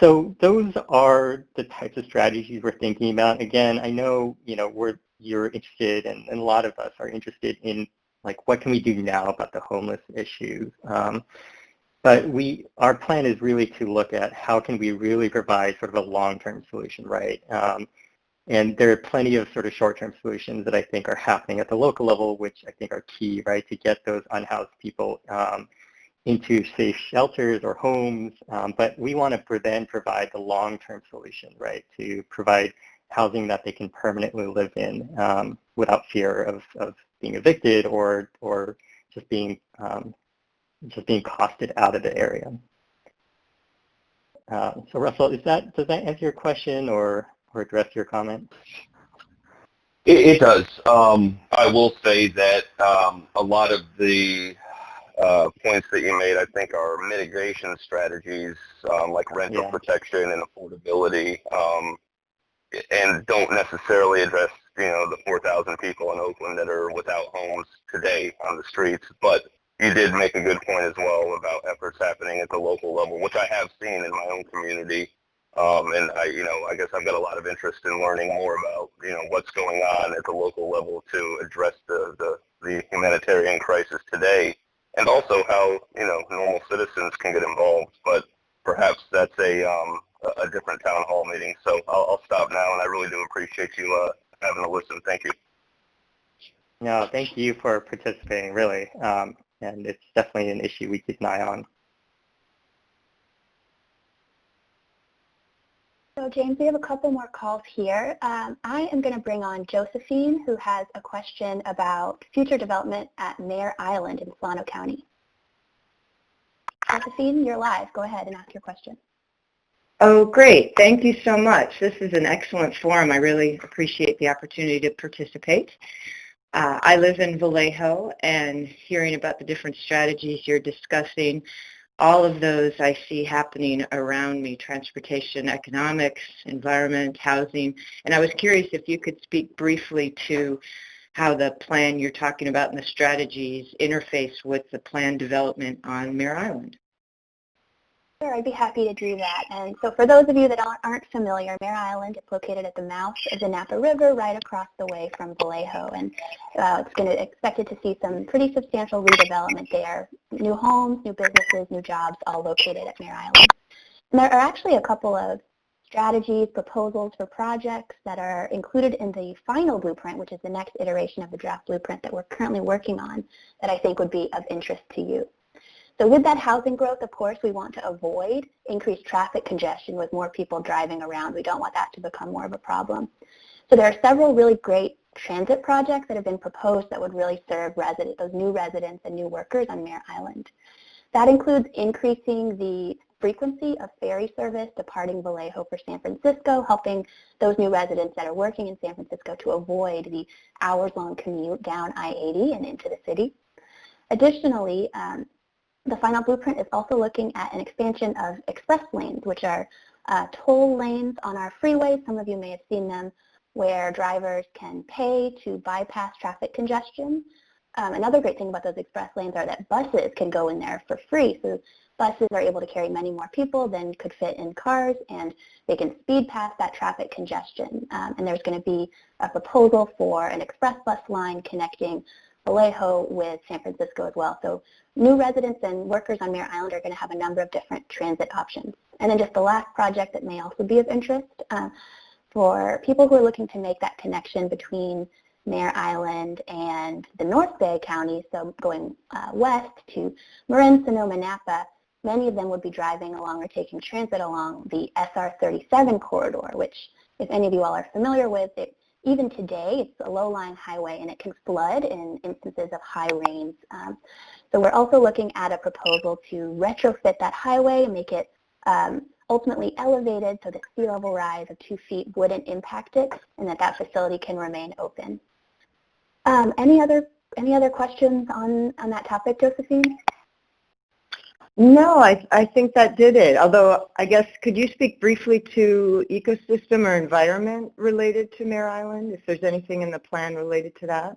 So those are the types of strategies we're thinking about. Again, I know, you're interested, and a lot of us are interested in, like, what can we do now about the homeless issue? But our plan is really to look at how can we really provide sort of a long-term solution, right? And there are plenty of sort of short-term solutions that I think are happening at the local level, which I think are key, right, to get those unhoused people into safe shelters or homes. But we want to then provide the long-term solution, right, to provide housing that they can permanently live in without fear of being evicted or just being costed out of the area. So Russell, does that answer your question or address your comment? It does. I will say that a lot of the points that you made, I think, are mitigation strategies like rental protection and affordability. and don't necessarily address, the 4,000 people in Oakland that are without homes today on the streets. But you did make a good point as well about efforts happening at the local level, which I have seen in my own community. And I guess I've got a lot of interest in learning more about, what's going on at the local level to address the humanitarian crisis today, and also how, normal citizens can get involved. But perhaps that's a different town hall meeting. So I'll stop now, and I really do appreciate you having a listen. Thank you. No, thank you for participating, really. And it's definitely an issue we keep an eye on. So James, we have a couple more calls here. I am going to bring on Josephine, who has a question about future development at Mare Island in Solano County. Josephine, you're live. Go ahead and ask your question. Oh, great. Thank you so much. This is an excellent forum. I really appreciate the opportunity to participate. I live in Vallejo, and hearing about the different strategies you're discussing, all of those I see happening around me: transportation, economics, environment, housing. And I was curious if you could speak briefly to how the plan you're talking about and the strategies interface with the planned development on Mare Island. Sure, I'd be happy to do that. And so for those of you that aren't familiar, Mare Island is located at the mouth of the Napa River, right across the way from Vallejo. And it's going to expected to see some pretty substantial redevelopment there. New homes, new businesses, new jobs, all located at Mare Island. And there are actually a couple of strategies, proposals for projects that are included in the final blueprint, which is the next iteration of the draft blueprint that we're currently working on, that I think would be of interest to you. So with that housing growth, of course, we want to avoid increased traffic congestion with more people driving around. We don't want that to become more of a problem. So there are several really great transit projects that have been proposed that would really serve those new residents and new workers on Mare Island. That includes increasing the frequency of ferry service departing Vallejo for San Francisco, helping those new residents that are working in San Francisco to avoid the hours-long commute down I-80 and into the city. Additionally, the final blueprint is also looking at an expansion of express lanes, which are toll lanes on our freeways. Some of you may have seen them, where drivers can pay to bypass traffic congestion. Another great thing about those express lanes are that buses can go in there for free. So buses are able to carry many more people than could fit in cars, and they can speed past that traffic congestion. And there's going to be a proposal for an express bus line connecting Vallejo with San Francisco as well. So new residents and workers on Mare Island are going to have a number of different transit options. And then just the last project that may also be of interest for people who are looking to make that connection between Mare Island and the North Bay counties, so going west to Marin, Sonoma, Napa, many of them would be driving along or taking transit along the SR-37 corridor, which, if any of you all are familiar with, even today, it's a low-lying highway, and it can flood in instances of high rains. So we're also looking at a proposal to retrofit that highway and make it ultimately elevated so that sea level rise of 2 feet wouldn't impact it, and that facility can remain open. Any other questions on that topic, Josephine? No, I think that did it. Although, I guess, could you speak briefly to ecosystem or environment related to Mare Island, if there's anything in the plan related to that?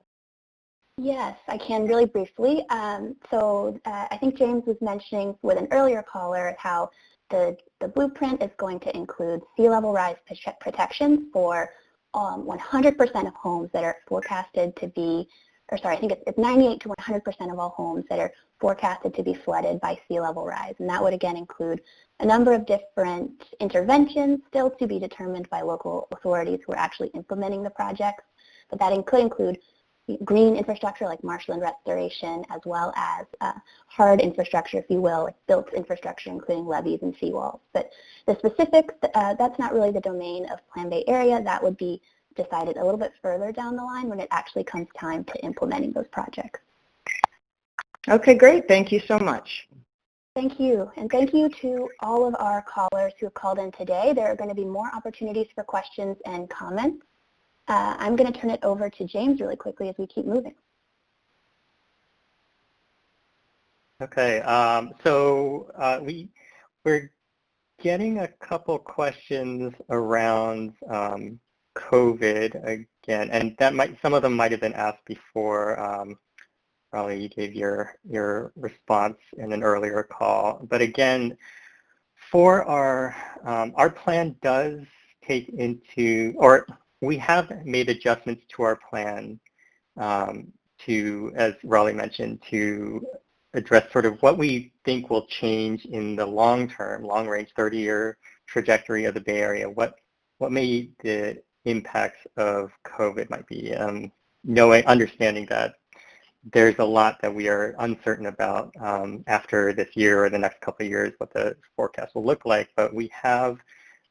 Yes, I can really briefly. I think James was mentioning with an earlier caller how the blueprint is going to include sea level rise protections for 100% of homes that are forecasted to be, I think it's 98 to 100% of all homes that are forecasted to be flooded by sea level rise. And that would again include a number of different interventions still to be determined by local authorities who are actually implementing the projects. But that could include green infrastructure like marshland restoration, as well as hard infrastructure, if you will, like built infrastructure, including levees and seawalls. But the specifics, that's not really the domain of Plan Bay area. That would be decided a little bit further down the line when it actually comes time to implementing those projects. Okay, great. Thank you so much. Thank you. And thank you to all of our callers who have called in today. There are going to be more opportunities for questions and comments. I'm going to turn it over to James really quickly as we keep moving. Okay, we're getting a couple questions around COVID again, and some of them might have been asked before. Probably you gave your response in an earlier call, but again, for our plan does take into, or we have made adjustments to our plan to, as Raleigh mentioned, to address sort of what we think will change in the long-term, long-range 30-year trajectory of the Bay Area. What may the impacts of COVID might be, understanding that there's a lot that we are uncertain about after this year or the next couple of years, what the forecast will look like. But we have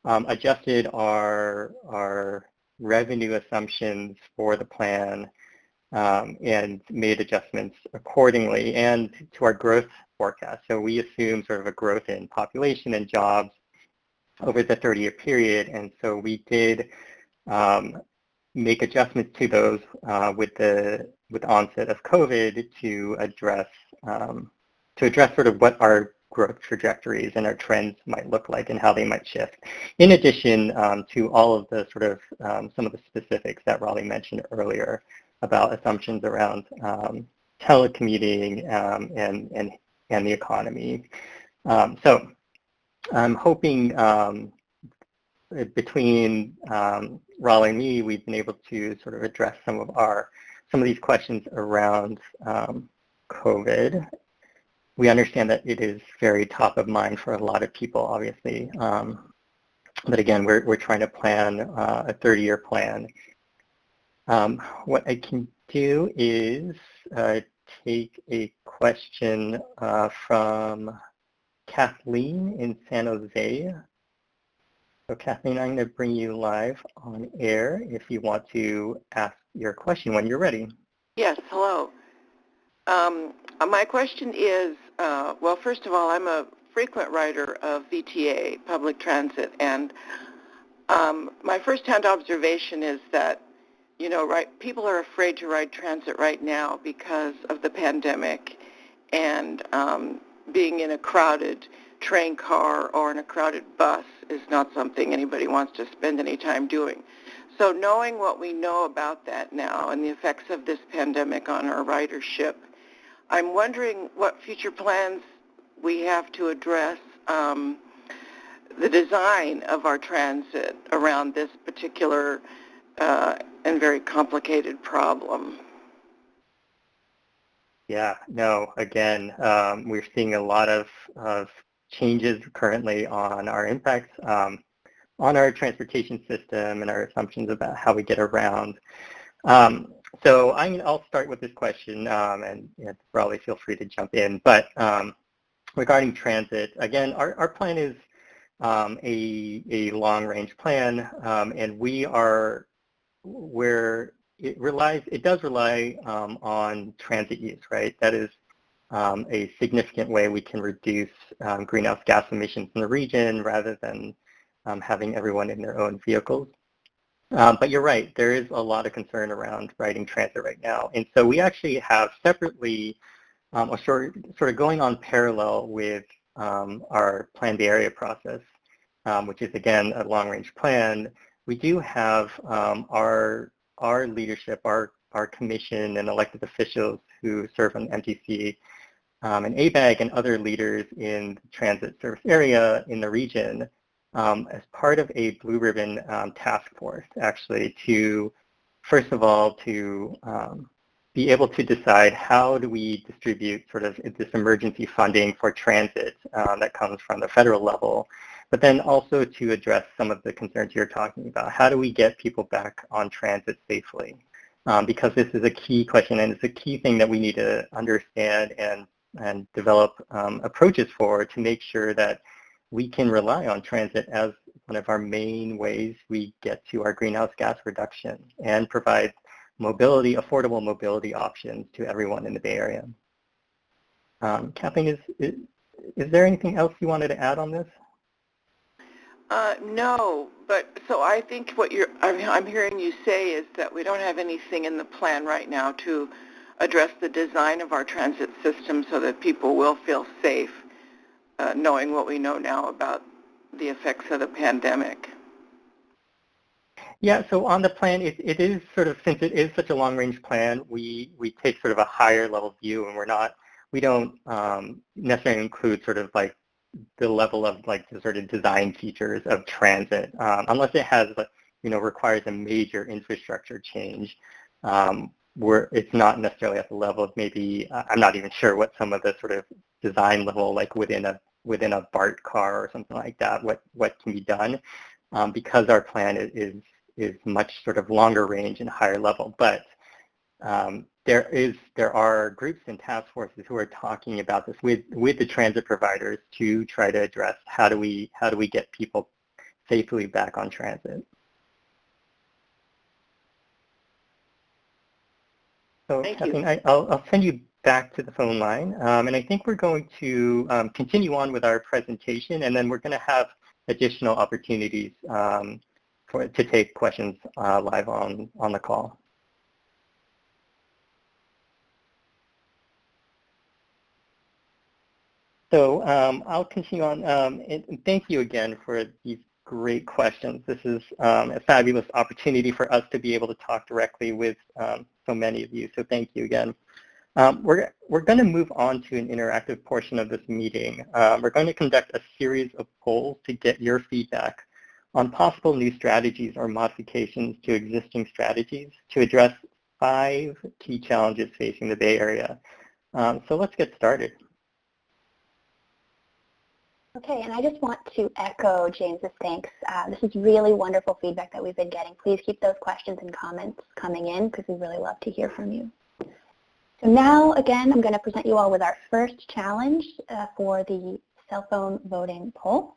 adjusted our revenue assumptions for the plan and made adjustments accordingly, and to our growth forecast. So we assume sort of a growth in population and jobs over the 30-year period, and so we did make adjustments to those with the onset of COVID to address sort of what our growth trajectories and our trends might look like and how they might shift. In addition to all of the sort of some of the specifics that Raleigh mentioned earlier about assumptions around telecommuting and the economy. So I'm hoping between Raleigh and me, we've been able to sort of address some of these questions around COVID. We understand that it is very top of mind for a lot of people, obviously. But again, we're trying to plan a 30-year plan. What I can do is take a question from Kathleen in San Jose. So Kathleen, I'm going to bring you live on air if you want to ask your question when you're ready. Yes, hello. My question is, well, first of all, I'm a frequent rider of VTA, public transit, and my first-hand observation is that, people are afraid to ride transit right now because of the pandemic and being in a crowded train car or in a crowded bus is not something anybody wants to spend any time doing. So knowing what we know about that now and the effects of this pandemic on our ridership, I'm wondering what future plans we have to address the design of our transit around this particular and very complicated problem. Yeah, no, again, we're seeing a lot of changes currently on our impacts on our transportation system and our assumptions about how we get around. So I'll start with this question, and Raleigh, feel free to jump in. But regarding transit, again, our plan is a long-range plan, and it does rely on transit use, right? That is a significant way we can reduce greenhouse gas emissions in the region rather than having everyone in their own vehicles. But you're right, there is a lot of concern around riding transit right now. And so we actually have separately, or sort of going on parallel with our Plan Bay Area process, which is, again, a long-range plan. We do have our leadership, our commission and elected officials who serve on MTC and ABAG and other leaders in the transit service area in the region as part of a Blue Ribbon task force, actually, to, first of all, to be able to decide how do we distribute sort of this emergency funding for transit that comes from the federal level, but then also to address some of the concerns you're talking about. How do we get people back on transit safely? Because this is a key question, and it's a key thing that we need to understand and develop approaches for to make sure that we can rely on transit as one of our main ways we get to our greenhouse gas reduction and provide affordable mobility options to everyone in the Bay Area. Kathleen, is there anything else you wanted to add on this? No, but so I think what I'm hearing you say is that we don't have anything in the plan right now to address the design of our transit system so that people will feel safe, knowing what we know now about the effects of the pandemic. Yeah, so on the plan, it is sort of, since it is such a long-range plan, we take sort of a higher level view, and we don't necessarily include sort of like the level of like the sort of design features of transit, unless it has, requires a major infrastructure change, where it's not necessarily at the level of maybe, I'm not even sure what some of the sort of design level, like within a BART car or something like that, what can be done, because our plan is much sort of longer range and higher level. But there are groups and task forces who are talking about this with the transit providers to try to address how do we get people safely back on transit. So Kathleen, I'll send you back to the phone line, and I think we're going to continue on with our presentation, and then we're going to have additional opportunities to take questions live on the call. So I'll continue on, and thank you again for these great questions. This is a fabulous opportunity for us to be able to talk directly with so many of you, so thank you again. We're going to move on to an interactive portion of this meeting. We're going to conduct a series of polls to get your feedback on possible new strategies or modifications to existing strategies to address 5 key challenges facing the Bay Area. So let's get started. Okay, and I just want to echo James's thanks. This is really wonderful feedback that we've been getting. Please keep those questions and comments coming in because we really love to hear from you. So now, again, I'm going to present you all with our first challenge for the cell phone voting poll.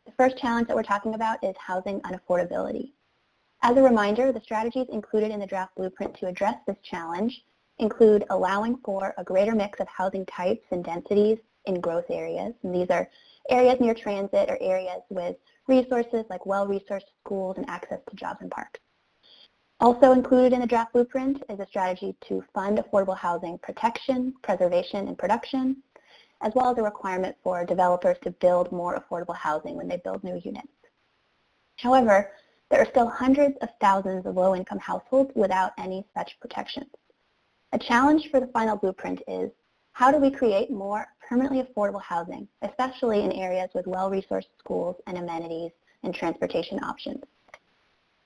The first challenge that we're talking about is housing unaffordability. As a reminder, the strategies included in the draft blueprint to address this challenge include allowing for a greater mix of housing types and densities in growth areas. And these are areas near transit or areas with resources like well-resourced schools and access to jobs and parks. Also included in the draft blueprint is a strategy to fund affordable housing protection, preservation, and production, as well as a requirement for developers to build more affordable housing when they build new units. However, there are still hundreds of thousands of low-income households without any such protections. A challenge for the final blueprint is, how do we create more permanently affordable housing, especially in areas with well-resourced schools and amenities and transportation options?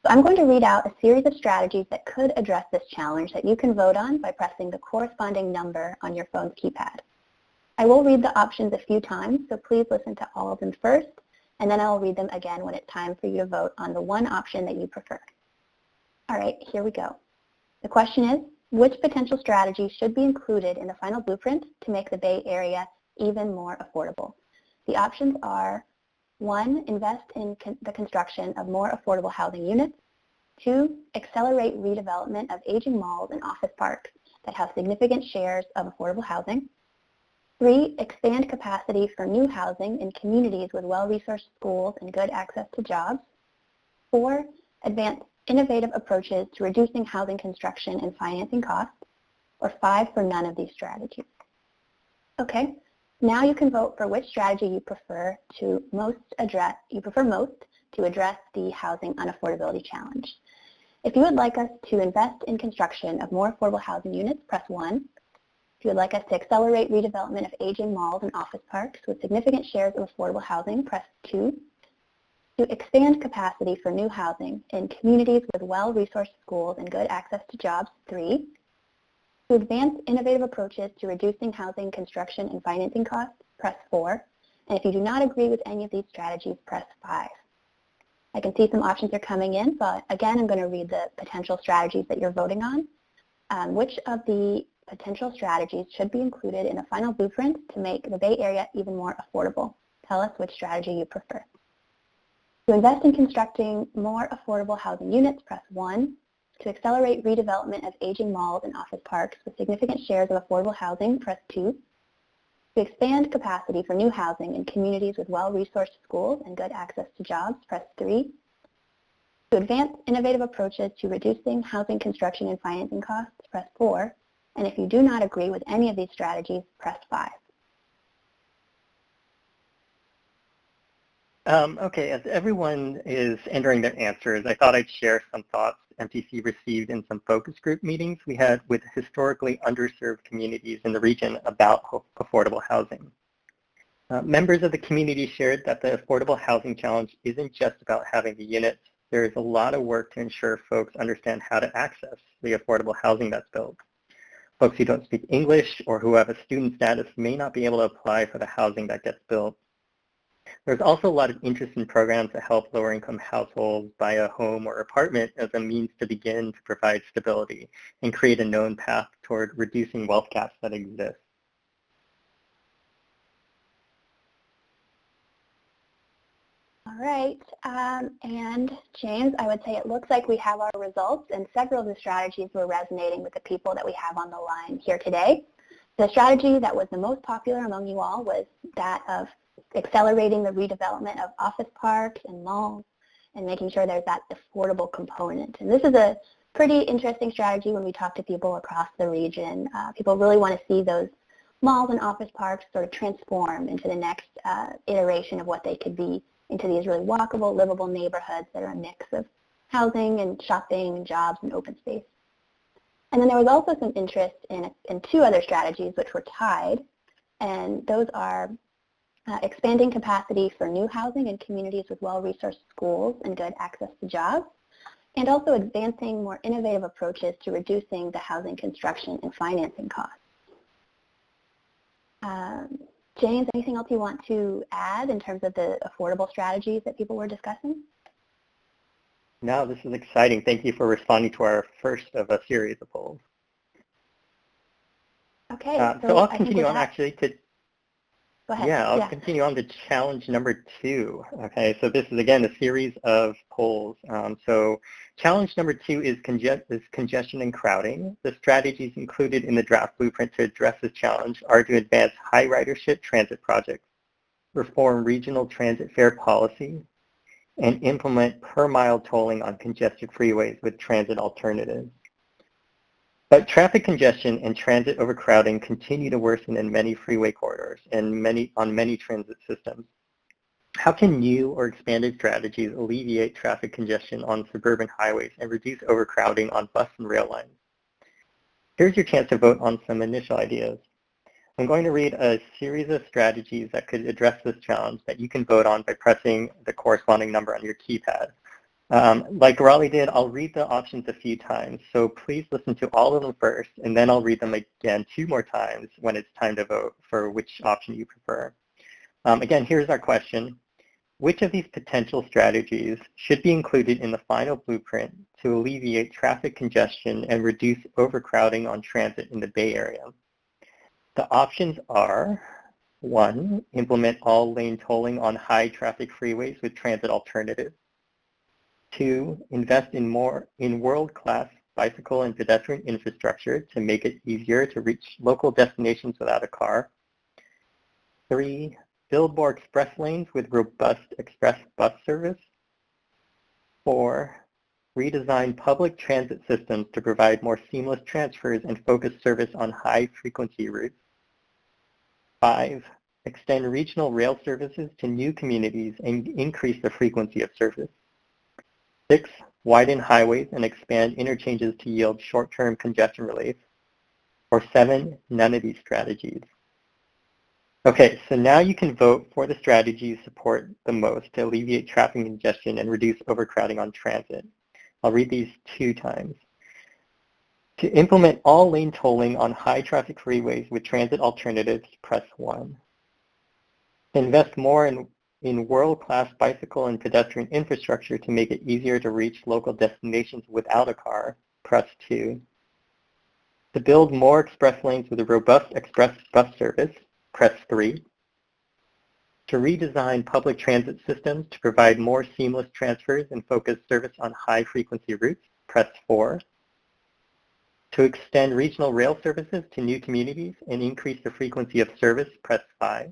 So I'm going to read out a series of strategies that could address this challenge that you can vote on by pressing the corresponding number on your phone's keypad. I will read the options a few times, so please listen to all of them first, and then I'll read them again when it's time for you to vote on the one option that you prefer. All right, here we go. The question is, which potential strategies should be included in the final blueprint to make the Bay Area even more affordable? The options are: 1, invest in the construction of more affordable housing units. 2, accelerate redevelopment of aging malls and office parks that have significant shares of affordable housing. 3, expand capacity for new housing in communities with well-resourced schools and good access to jobs. 4, advance innovative approaches to reducing housing construction and financing costs. Or 5, for none of these strategies. Okay. Now you can vote for which strategy you prefer most to address the housing unaffordability challenge. If you would like us to invest in construction of more affordable housing units, press 1. If you would like us to accelerate redevelopment of aging malls and office parks with significant shares of affordable housing, press 2. To expand capacity for new housing in communities with well-resourced schools and good access to jobs, 3. To advance innovative approaches to reducing housing, construction, and financing costs, press 4. And if you do not agree with any of these strategies, press 5. I can see some options are coming in, but again, I'm going to read the potential strategies that you're voting on. Which of the potential strategies should be included in a final blueprint to make the Bay Area even more affordable? Tell us which strategy you prefer. To invest in constructing more affordable housing units, press 1. To accelerate redevelopment of aging malls and office parks with significant shares of affordable housing, press 2. To expand capacity for new housing in communities with well-resourced schools and good access to jobs, press 3. To advance innovative approaches to reducing housing construction and financing costs, press 4. And if you do not agree with any of these strategies, press 5. Okay, as everyone is entering their answers, I thought I'd share some thoughts MTC received in some focus group meetings we had with historically underserved communities in the region about affordable housing. Members of the community shared that the affordable housing challenge isn't just about having the units. There is a lot of work to ensure folks understand how to access the affordable housing that's built. Folks who don't speak English or who have a student status may not be able to apply for the housing that gets built. There's also a lot of interest in programs that help lower-income households buy a home or apartment as a means to begin to provide stability and create a known path toward reducing wealth gaps that exist. All right, and James, I would say it looks like we have our results, and several of the strategies were resonating with the people that we have on the line here today. The strategy that was the most popular among you all was that of accelerating the redevelopment of office parks and malls and making sure there's that affordable component. And this is a pretty interesting strategy when we talk to people across the region. People really want to see those malls and office parks sort of transform into the next iteration of what they could be, into these really walkable, livable neighborhoods that are a mix of housing and shopping and jobs and open space. And then there was also some interest in two other strategies which were tied, and those are expanding capacity for new housing in communities with well-resourced schools and good access to jobs, and also advancing more innovative approaches to reducing the housing construction and financing costs. James, anything else you want to add in terms of the affordable strategies that people were discussing? No, this is exciting. Thank you for responding to our first of a series of polls. Okay, so I'll continue on actually to Go ahead. Yeah, I'll continue on to challenge number 2. Okay, so this is again a series of polls. So challenge number 2 is congestion and crowding. The strategies included in the draft blueprint to address this challenge are to advance high ridership transit projects, reform regional transit fare policy, and implement per mile tolling on congested freeways with transit alternatives. But traffic congestion and transit overcrowding continue to worsen in many freeway corridors and on many transit systems. How can new or expanded strategies alleviate traffic congestion on suburban highways and reduce overcrowding on bus and rail lines? Here's your chance to vote on some initial ideas. I'm going to read a series of strategies that could address this challenge that you can vote on by pressing the corresponding number on your keypad. Like Raleigh did, I'll read the options a few times, so please listen to all of them first, and then I'll read them again 2 more times when it's time to vote for which option you prefer. Again, here's our question. Which of these potential strategies should be included in the final blueprint to alleviate traffic congestion and reduce overcrowding on transit in the Bay Area? The options are 1, implement all lane tolling on high traffic freeways with transit alternatives. 2, invest in world-class bicycle and pedestrian infrastructure to make it easier to reach local destinations without a car. 3, build more express lanes with robust express bus service. 4, redesign public transit systems to provide more seamless transfers and focus service on high-frequency routes. 5, extend regional rail services to new communities and increase the frequency of service. 6, widen highways and expand interchanges to yield short-term congestion relief. Or 7, none of these strategies. Okay, so now you can vote for the strategies you support the most to alleviate traffic congestion and reduce overcrowding on transit. I'll read these 2 times. To implement all lane tolling on high traffic freeways with transit alternatives, press 1. To invest more in world-class bicycle and pedestrian infrastructure to make it easier to reach local destinations without a car, press 2. To build more express lanes with a robust express bus service, press 3. To redesign public transit systems to provide more seamless transfers and focus service on high-frequency routes, press 4. To extend regional rail services to new communities and increase the frequency of service, press 5.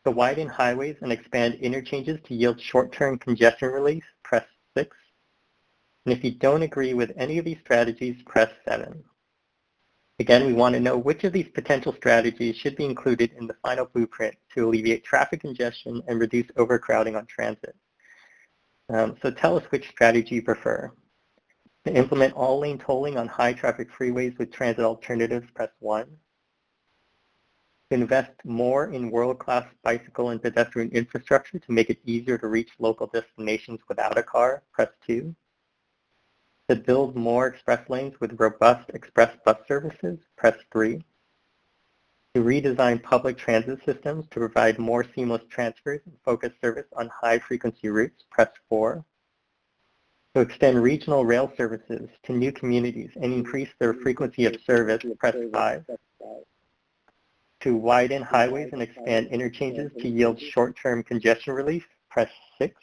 To widen highways and expand interchanges to yield short-term congestion relief, press 6. And if you don't agree with any of these strategies, press 7. Again, we want to know which of these potential strategies should be included in the final blueprint to alleviate traffic congestion and reduce overcrowding on transit. So tell us which strategy you prefer. To implement all-lane tolling on high-traffic freeways with transit alternatives, press 1. To invest more in world-class bicycle and pedestrian infrastructure to make it easier to reach local destinations without a car, press 2. To build more express lanes with robust express bus services, press 3. To redesign public transit systems to provide more seamless transfers and focus service on high-frequency routes, press 4. To extend regional rail services to new communities and increase their frequency of service, press 5. To widen highways and expand interchanges to yield short-term congestion relief, press 6.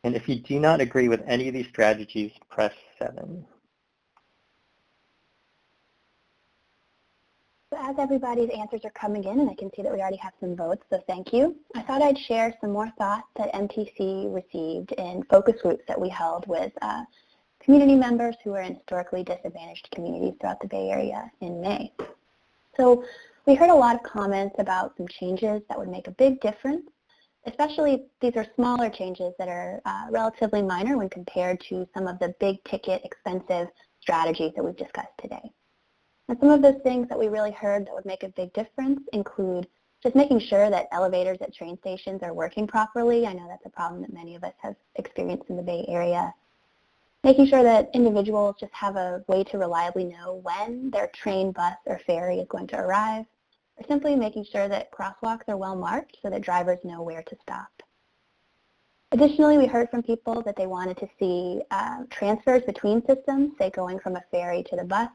And if you do not agree with any of these strategies, press 7. So as everybody's answers are coming in, and I can see that we already have some votes, so thank you, I thought I'd share some more thoughts that MTC received in focus groups that we held with community members who are in historically disadvantaged communities throughout the Bay Area in May. So we heard a lot of comments about some changes that would make a big difference, especially these are smaller changes that are relatively minor when compared to some of the big ticket expensive strategies that we've discussed today. And some of those things that we really heard that would make a big difference include just making sure that elevators at train stations are working properly. I know that's a problem that many of us have experienced in the Bay Area. Making sure that individuals just have a way to reliably know when their train, bus, or ferry is going to arrive, or simply making sure that crosswalks are well marked so that drivers know where to stop. Additionally, we heard from people that they wanted to see transfers between systems, say going from a ferry to the bus,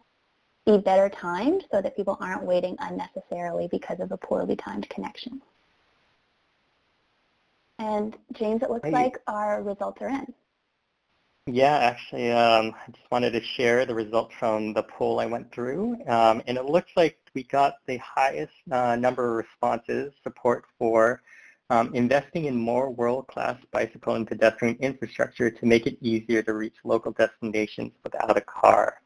be better timed so that people aren't waiting unnecessarily because of a poorly timed connection. And James, it looks like our results are in. Yeah, actually, I just wanted to share the results from the poll I went through, and it looks like we got the highest number of responses, support for investing in more world-class bicycle and pedestrian infrastructure to make it easier to reach local destinations without a car,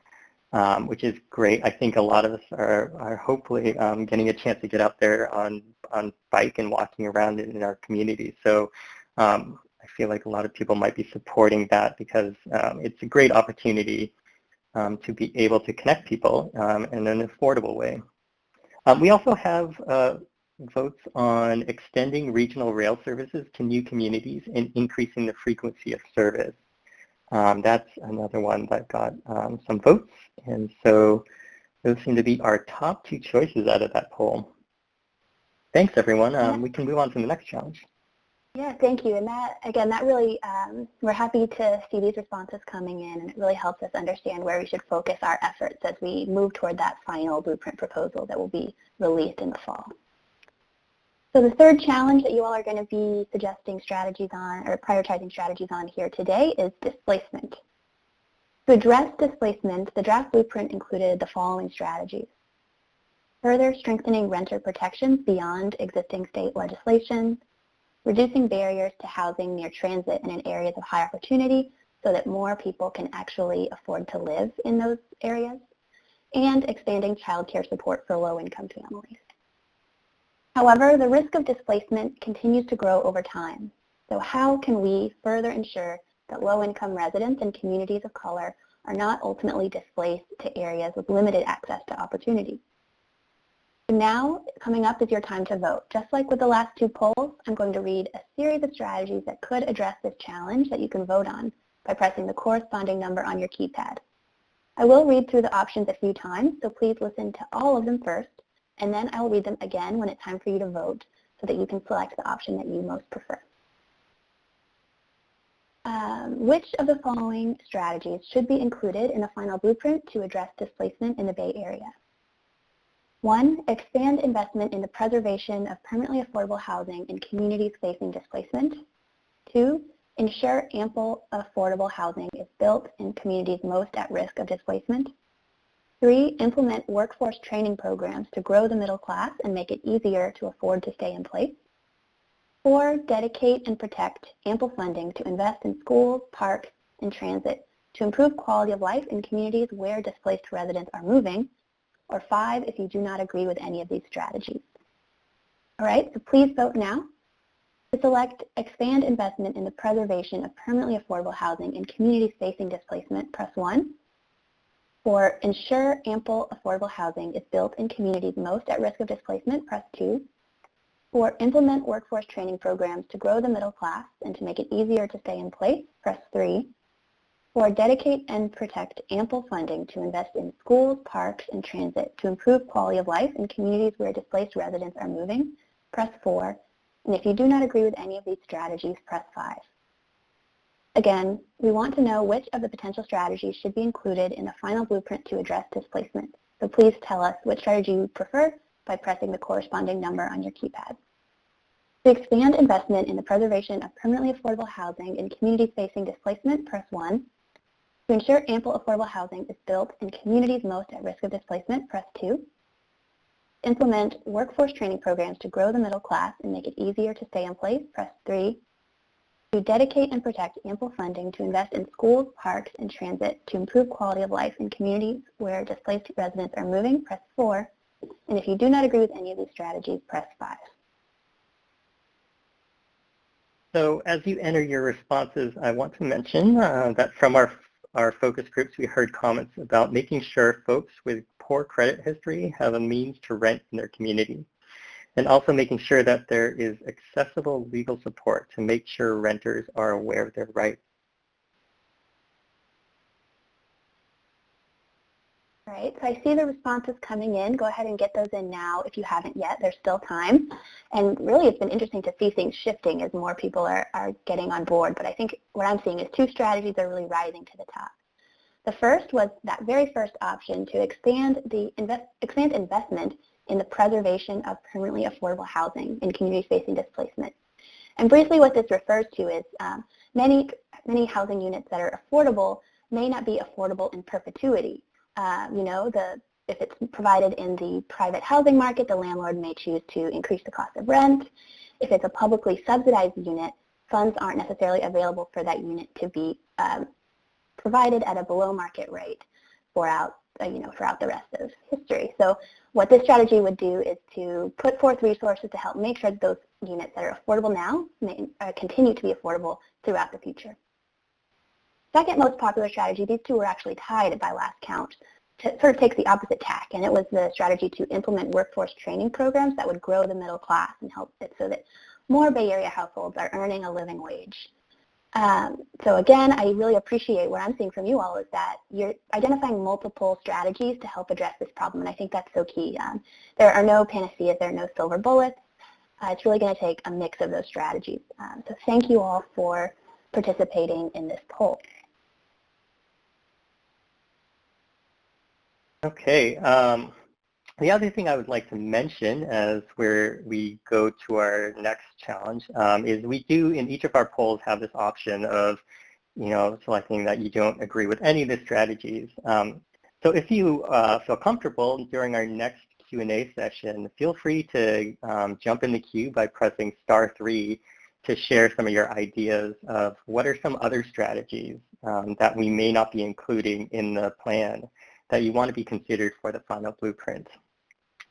which is great. I think a lot of us are hopefully getting a chance to get out there on bike and walking around in our communities. So I feel like a lot of people might be supporting that because it's a great opportunity to be able to connect people in an affordable way. We also have votes on extending regional rail services to new communities and increasing the frequency of service. That's another one that got some votes, and so those seem to be our top 2 choices out of that poll. Thanks, everyone. We can move on to the next challenge. Yeah, thank you. And that, again, that really, we're happy to see these responses coming in, and it really helps us understand where we should focus our efforts as we move toward that final blueprint proposal that will be released in the fall. So the third challenge that you all are going to be suggesting strategies on, or prioritizing strategies on here today, is displacement. To address displacement, the draft blueprint included the following strategies. Further strengthening renter protections beyond existing state legislation, reducing barriers to housing near transit and in areas of high opportunity so that more people can actually afford to live in those areas, and expanding child care support for low-income families. However, the risk of displacement continues to grow over time. So how can we further ensure that low-income residents and communities of color are not ultimately displaced to areas with limited access to opportunity? Now, coming up is your time to vote. Just like with the last 2 polls, I'm going to read a series of strategies that could address this challenge that you can vote on by pressing the corresponding number on your keypad. I will read through the options a few times, so please listen to all of them first, and then I will read them again when it's time for you to vote so that you can select the option that you most prefer. Which of the following strategies should be included in the final blueprint to address displacement in the Bay Area? 1, expand investment in the preservation of permanently affordable housing in communities facing displacement. 2, ensure ample affordable housing is built in communities most at risk of displacement. 3, implement workforce training programs to grow the middle class and make it easier to afford to stay in place. 4, dedicate and protect ample funding to invest in schools, parks, and transit to improve quality of life in communities where displaced residents are moving, or 5 if you do not agree with any of these strategies. All right, so please vote now. To select expand investment in the preservation of permanently affordable housing in communities facing displacement, press 1. For ensure ample affordable housing is built in communities most at risk of displacement, press 2. For implement workforce training programs to grow the middle class and to make it easier to stay in place, press 3. For dedicate and protect ample funding to invest in schools, parks, and transit to improve quality of life in communities where displaced residents are moving, press 4. And if you do not agree with any of these strategies, press 5. Again, we want to know which of the potential strategies should be included in the final blueprint to address displacement. So please tell us which strategy you prefer by pressing the corresponding number on your keypad. To expand investment in the preservation of permanently affordable housing in communities facing displacement, press 1. To ensure ample affordable housing is built in communities most at risk of displacement, press 2. Implement workforce training programs to grow the middle class and make it easier to stay in place, press 3. To dedicate and protect ample funding to invest in schools, parks, and transit to improve quality of life in communities where displaced residents are moving, press 4. And if you do not agree with any of these strategies, press 5. So as you enter your responses, I want to mention that from our focus groups, we heard comments about making sure folks with poor credit history have a means to rent in their community, and also making sure that there is accessible legal support to make sure renters are aware of their rights. All right, so I see the responses coming in. Go ahead and get those in now if you haven't yet. There's still time. And really, it's been interesting to see things shifting as more people are getting on board. But I think what I'm seeing is 2 strategies are really rising to the top. The first was that very first option to expand investment in the preservation of permanently affordable housing in communities facing displacement. And briefly, what this refers to is many housing units that are affordable may not be affordable in perpetuity. If it's provided in the private housing market, the landlord may choose to increase the cost of rent. If it's a publicly subsidized unit, funds aren't necessarily available for that unit to be provided at a below market rate throughout the rest of history. So what this strategy would do is to put forth resources to help make sure that those units that are affordable now may continue to be affordable throughout the future. Second most popular strategy, these 2 were actually tied by last count, sort of takes the opposite tack, and it was the strategy to implement workforce training programs that would grow the middle class and help it so that more Bay Area households are earning a living wage. So again, I really appreciate what I'm seeing from you all is that you're identifying multiple strategies to help address this problem, and I think that's so key. There are no panaceas, there are no silver bullets. It's really going to take a mix of those strategies. So thank you all for participating in this poll. Okay. The other thing I would like to mention as we go to our next challenge is we do in each of our polls have this option of, selecting that you don't agree with any of the strategies. So if you feel comfortable during our next Q&A session, feel free to jump in the queue by pressing *3 to share some of your ideas of what are some other strategies that we may not be including in the plan that you want to be considered for the final blueprint.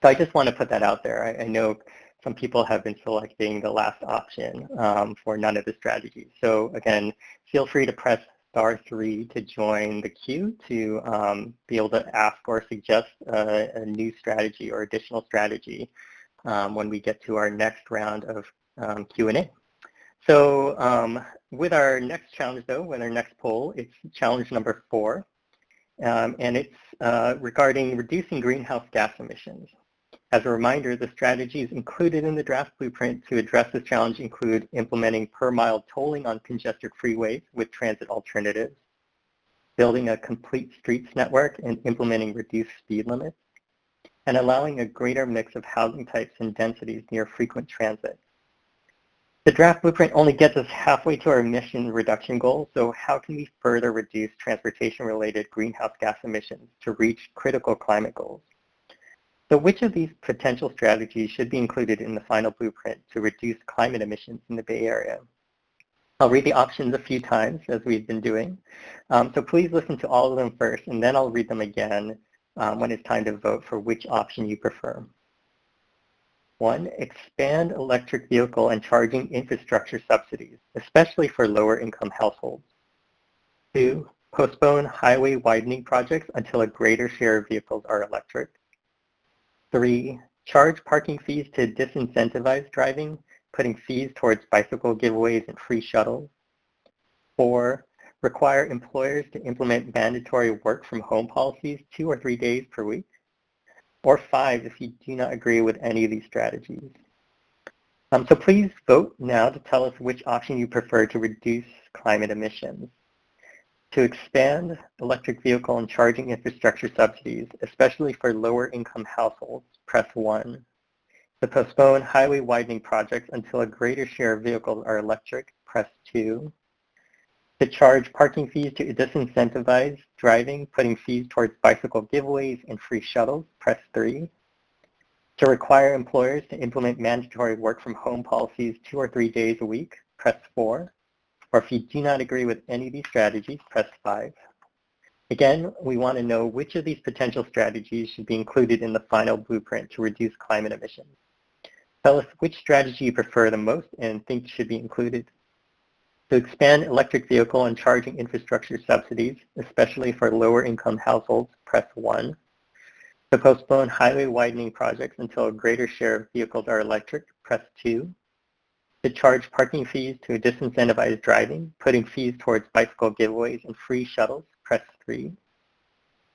So I just want to put that out there. I know some people have been selecting the last option for none of the strategies. So again, feel free to press *3 to join the queue to be able to ask or suggest a new strategy or additional strategy when we get to our next round of Q&A. So with our next challenge though, with our next poll, it's challenge number 4. And it's regarding reducing greenhouse gas emissions. As a reminder, the strategies included in the draft blueprint to address this challenge include implementing per-mile tolling on congested freeways with transit alternatives, building a complete streets network and implementing reduced speed limits, and allowing a greater mix of housing types and densities near frequent transit. The draft blueprint only gets us halfway to our emission reduction goal, so how can we further reduce transportation-related greenhouse gas emissions to reach critical climate goals? So which of these potential strategies should be included in the final blueprint to reduce climate emissions in the Bay Area? I'll read the options a few times as we've been doing. So please listen to all of them first, and then I'll read them again when it's time to vote for which option you prefer. 1, expand electric vehicle and charging infrastructure subsidies, especially for lower income households. 2, postpone highway widening projects until a greater share of vehicles are electric. 3, charge parking fees to disincentivize driving, putting fees towards bicycle giveaways and free shuttles. 4, require employers to implement mandatory work from home policies 2 or 3 days per week. Or 5, if you do not agree with any of these strategies. So please vote now to tell us which option you prefer to reduce climate emissions. To expand electric vehicle and charging infrastructure subsidies, especially for lower income households, press 1. To postpone highway widening projects until a greater share of vehicles are electric, press 2. To charge parking fees to disincentivize driving, putting fees towards bicycle giveaways and free shuttles, press 3. To require employers to implement mandatory work from home policies 2 or 3 days a week, press 4. Or if you do not agree with any of these strategies, press 5. Again, we want to know which of these potential strategies should be included in the final blueprint to reduce climate emissions. Tell us which strategy you prefer the most and think should be included. To expand electric vehicle and charging infrastructure subsidies, especially for lower income households, press 1. To postpone highway widening projects until a greater share of vehicles are electric, press 2. To charge parking fees to disincentivize driving, putting fees towards bicycle giveaways and free shuttles, press 3.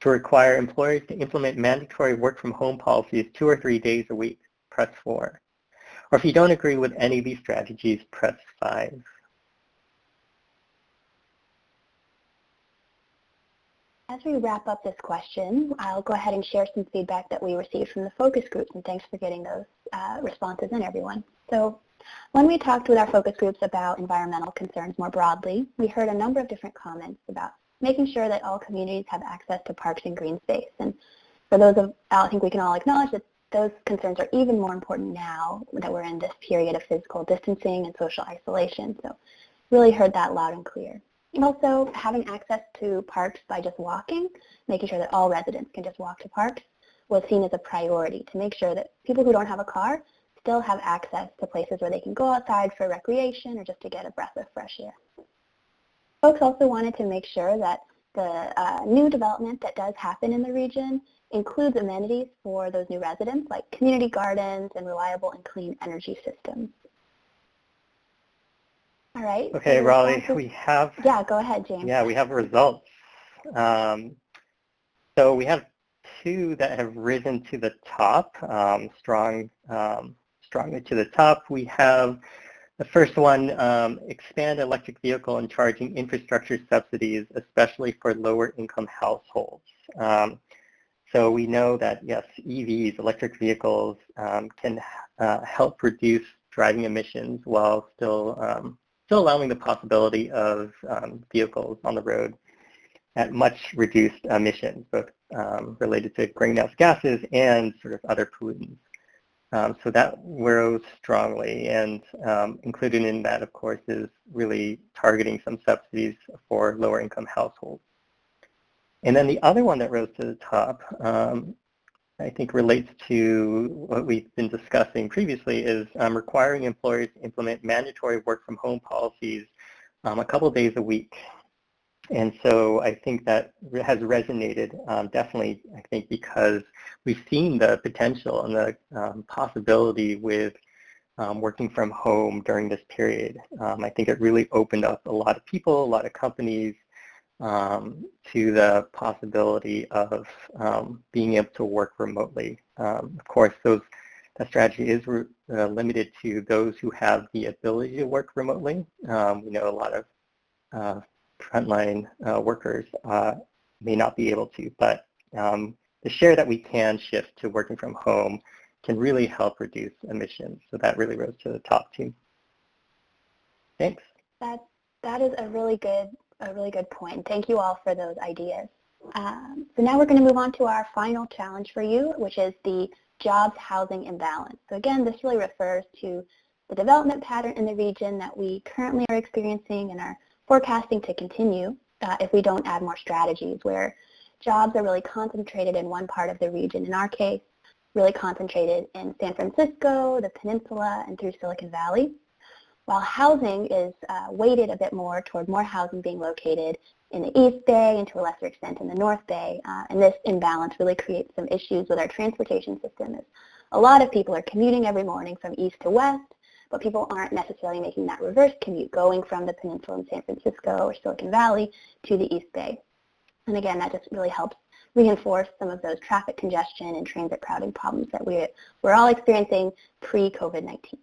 To require employers to implement mandatory work from home policies 2 or 3 days a week, press 4. Or if you don't agree with any of these strategies, press 5. As we wrap up this question, I'll go ahead and share some feedback that we received from the focus groups, and thanks for getting those responses in, everyone. So when we talked with our focus groups about environmental concerns more broadly, we heard a number of different comments about making sure that all communities have access to parks and green space. And for those of, I think we can all acknowledge that those concerns are even more important now that we're in this period of physical distancing and social isolation. So really heard that loud and clear. And also having access to parks by just walking, making sure that all residents can just walk to parks, was seen as a priority to make sure that people who don't have a car still have access to places where they can go outside for recreation or just to get a breath of fresh air. Folks also wanted to make sure that the new development that does happen in the region includes amenities for those new residents like community gardens and reliable and clean energy systems. All right. Okay, Raleigh, we have... Yeah, go ahead, James. Yeah, we have results. So we have 2 that have risen to the top, strongly to the top. We have the first one, expand electric vehicle and charging infrastructure subsidies, especially for lower income households. So we know that, yes, EVs, electric vehicles, can help reduce driving emissions while still allowing the possibility of vehicles on the road at much reduced emissions, both related to greenhouse gases and sort of other pollutants. So that rose strongly, and included in that, of course, is really targeting some subsidies for lower income households. And then the other one that rose to the top, I think relates to what we've been discussing previously, is requiring employers to implement mandatory work from home policies a couple days a week. And so I think that has resonated definitely, I think, because we've seen the potential and the possibility with working from home during this period. I think it really opened up a lot of people, a lot of companies to the possibility of being able to work remotely. Of course, that strategy is limited to those who have the ability to work remotely. We know a lot of frontline workers may not be able to, but the share that we can shift to working from home can really help reduce emissions. So that really rose to the top too. Thanks. That is a really good point. Thank you all for those ideas. So now we're going to move on to our final challenge for you, which is the jobs housing imbalance. So again, this really refers to the development pattern in the region that we currently are experiencing and are forecasting to continue if we don't add more strategies where jobs are really concentrated in one part of the region. In our case, really concentrated in San Francisco, the peninsula, and through Silicon Valley, while housing is weighted a bit more toward more housing being located in the East Bay and to a lesser extent in the North Bay. And this imbalance really creates some issues with our transportation system. As a lot of people are commuting every morning from east to west, but people aren't necessarily making that reverse commute, going from the peninsula in San Francisco or Silicon Valley to the East Bay. And again, that just really helps reinforce some of those traffic congestion and transit crowding problems that we're all experiencing pre-COVID-19.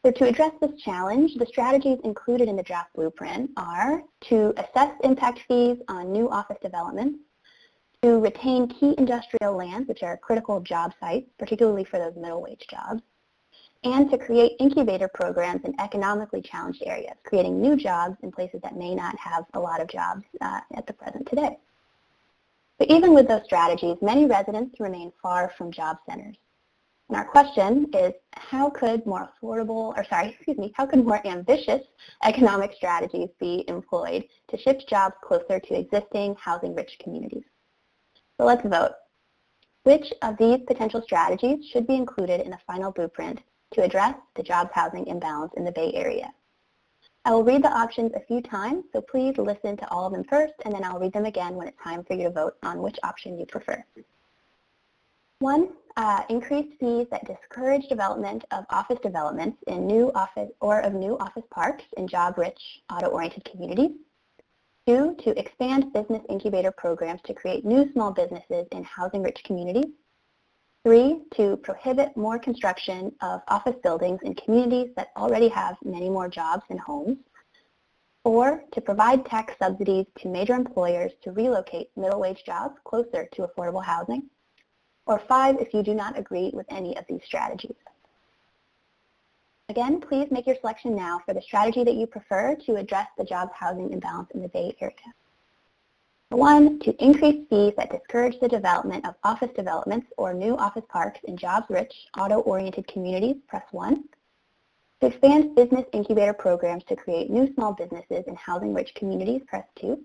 So to address this challenge, the strategies included in the draft blueprint are to assess impact fees on new office developments, to retain key industrial lands, which are critical job sites, particularly for those middle wage jobs, and to create incubator programs in economically challenged areas, creating new jobs in places that may not have a lot of jobs at the present today. But even with those strategies, many residents remain far from job centers. And our question is, how could more ambitious economic strategies be employed to shift jobs closer to existing housing-rich communities? So let's vote. Which of these potential strategies should be included in the final blueprint to address the jobs housing imbalance in the Bay Area? I will read the options a few times, so please listen to all of them first, and then I'll read them again when it's time for you to vote on which option you prefer. 1, increased fees that discourage development of office developments in new office parks in job-rich, auto-oriented communities. 2, to expand business incubator programs to create new small businesses in housing-rich communities. 3, to prohibit more construction of office buildings in communities that already have many more jobs and homes. 4, to provide tax subsidies to major employers to relocate middle-wage jobs closer to affordable housing. Or 5, if you do not agree with any of these strategies. Again, please make your selection now for the strategy that you prefer to address the jobs housing imbalance in the Bay Area. 1, to increase fees that discourage the development of office developments or new office parks in jobs-rich, auto-oriented communities, press 1. To expand business incubator programs to create new small businesses in housing-rich communities, press 2.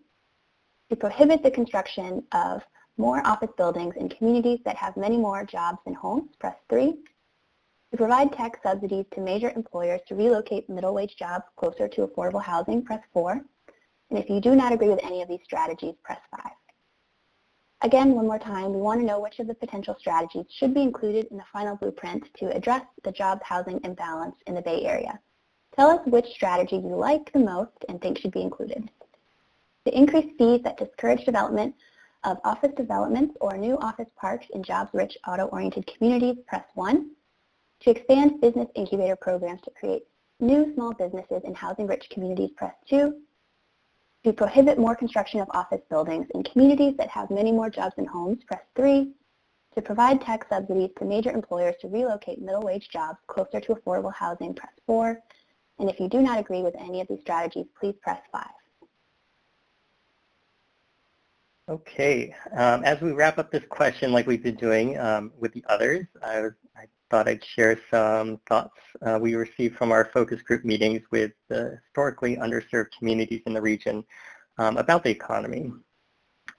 To prohibit the construction of more office buildings in communities that have many more jobs and homes, press 3. To provide tax subsidies to major employers to relocate middle-wage jobs closer to affordable housing, press 4. And if you do not agree with any of these strategies, press 5. Again, one more time, we want to know which of the potential strategies should be included in the final blueprint to address the jobs housing imbalance in the Bay Area. Tell us which strategy you like the most and think should be included. To increase fees that discourage development of office developments or new office parks in jobs-rich, auto-oriented communities, press 1. To expand business incubator programs to create new small businesses in housing-rich communities, press 2. To prohibit more construction of office buildings in communities that have many more jobs and homes, press 3. To provide tax subsidies to major employers to relocate middle-wage jobs closer to affordable housing, press 4. And if you do not agree with any of these strategies, please press 5. Okay, as we wrap up this question like we've been doing with the others, I thought I'd share some thoughts we received from our focus group meetings with the historically underserved communities in the region about the economy.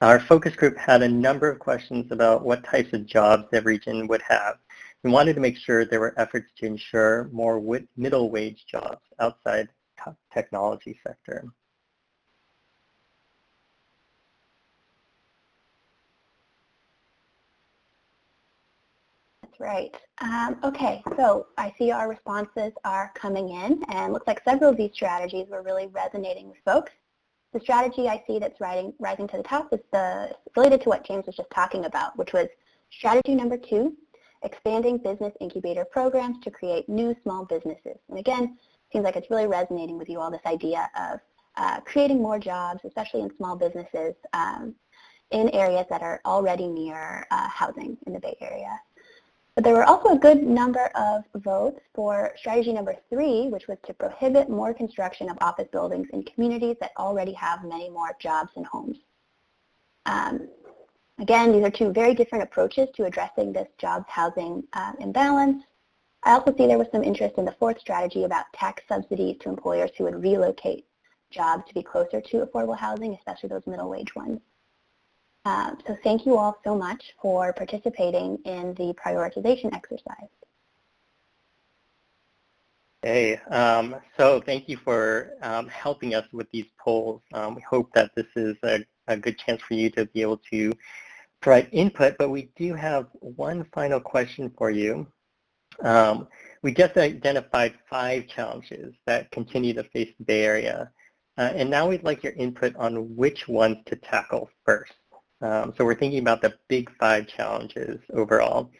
Our focus group had a number of questions about what types of jobs the region would have. We wanted to make sure there were efforts to ensure more middle wage jobs outside the technology sector. Right. Okay, so I see our responses are coming in, and looks like several of these strategies were really resonating with folks. The strategy I see that's rising to the top is related to what James was just talking about, which was strategy number 2, expanding business incubator programs to create new small businesses. And again, it seems like it's really resonating with you all, this idea of creating more jobs, especially in small businesses in areas that are already near housing in the Bay Area. But there were also a good number of votes for strategy number 3, which was to prohibit more construction of office buildings in communities that already have many more jobs and homes. Again, these are two very different approaches to addressing this jobs housing imbalance. I also see there was some interest in the fourth strategy about tax subsidies to employers who would relocate jobs to be closer to affordable housing, especially those middle wage ones. So thank you all so much for participating in the prioritization exercise. Hey, so thank you for helping us with these polls. We hope that this is a good chance for you to be able to provide input, but we do have one final question for you. We just identified 5 challenges that continue to face the Bay Area, and now we'd like your input on which ones to tackle first. So we're thinking about the big 5 challenges overall.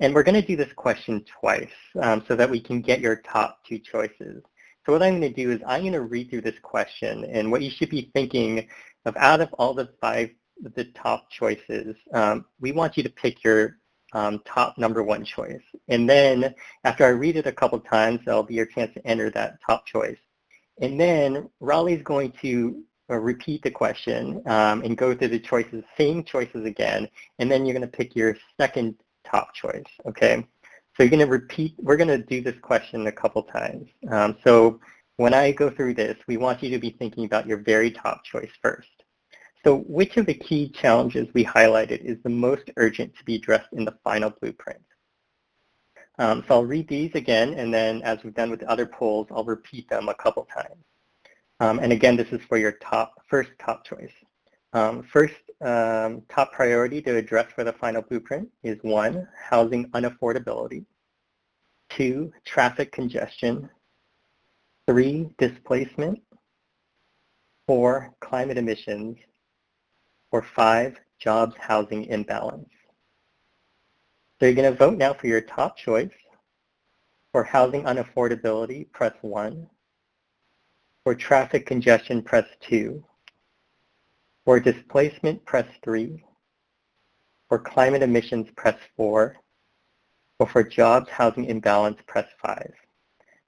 And we're going to do this question twice so that we can get your top 2 choices. So what I'm going to do is I'm going to read through this question, and what you should be thinking of out of all the 5, the top choices, we want you to pick your top number 1 choice. And then after I read it a couple times, that'll be your chance to enter that top choice. And then Raleigh's going to repeat the question and go through the choices, same choices again, and then you're going to pick your second top choice, okay? So you're going to repeat, we're going to do this question a couple times. So when I go through this, we want you to be thinking about your very top choice first. So which of the key challenges we highlighted is the most urgent to be addressed in the final blueprint? So I'll read these again, and then as we've done with the other polls, I'll repeat them a couple times. And again, this is for your first top choice. First, top priority to address for the final blueprint is 1, housing unaffordability, 2, traffic congestion, 3, displacement, 4, climate emissions, or 5, jobs housing imbalance. So you're going to vote now for your top choice. For housing unaffordability, press 1. For traffic congestion, press 2. For displacement, press 3. For climate emissions, press 4. Or for jobs housing imbalance, press 5.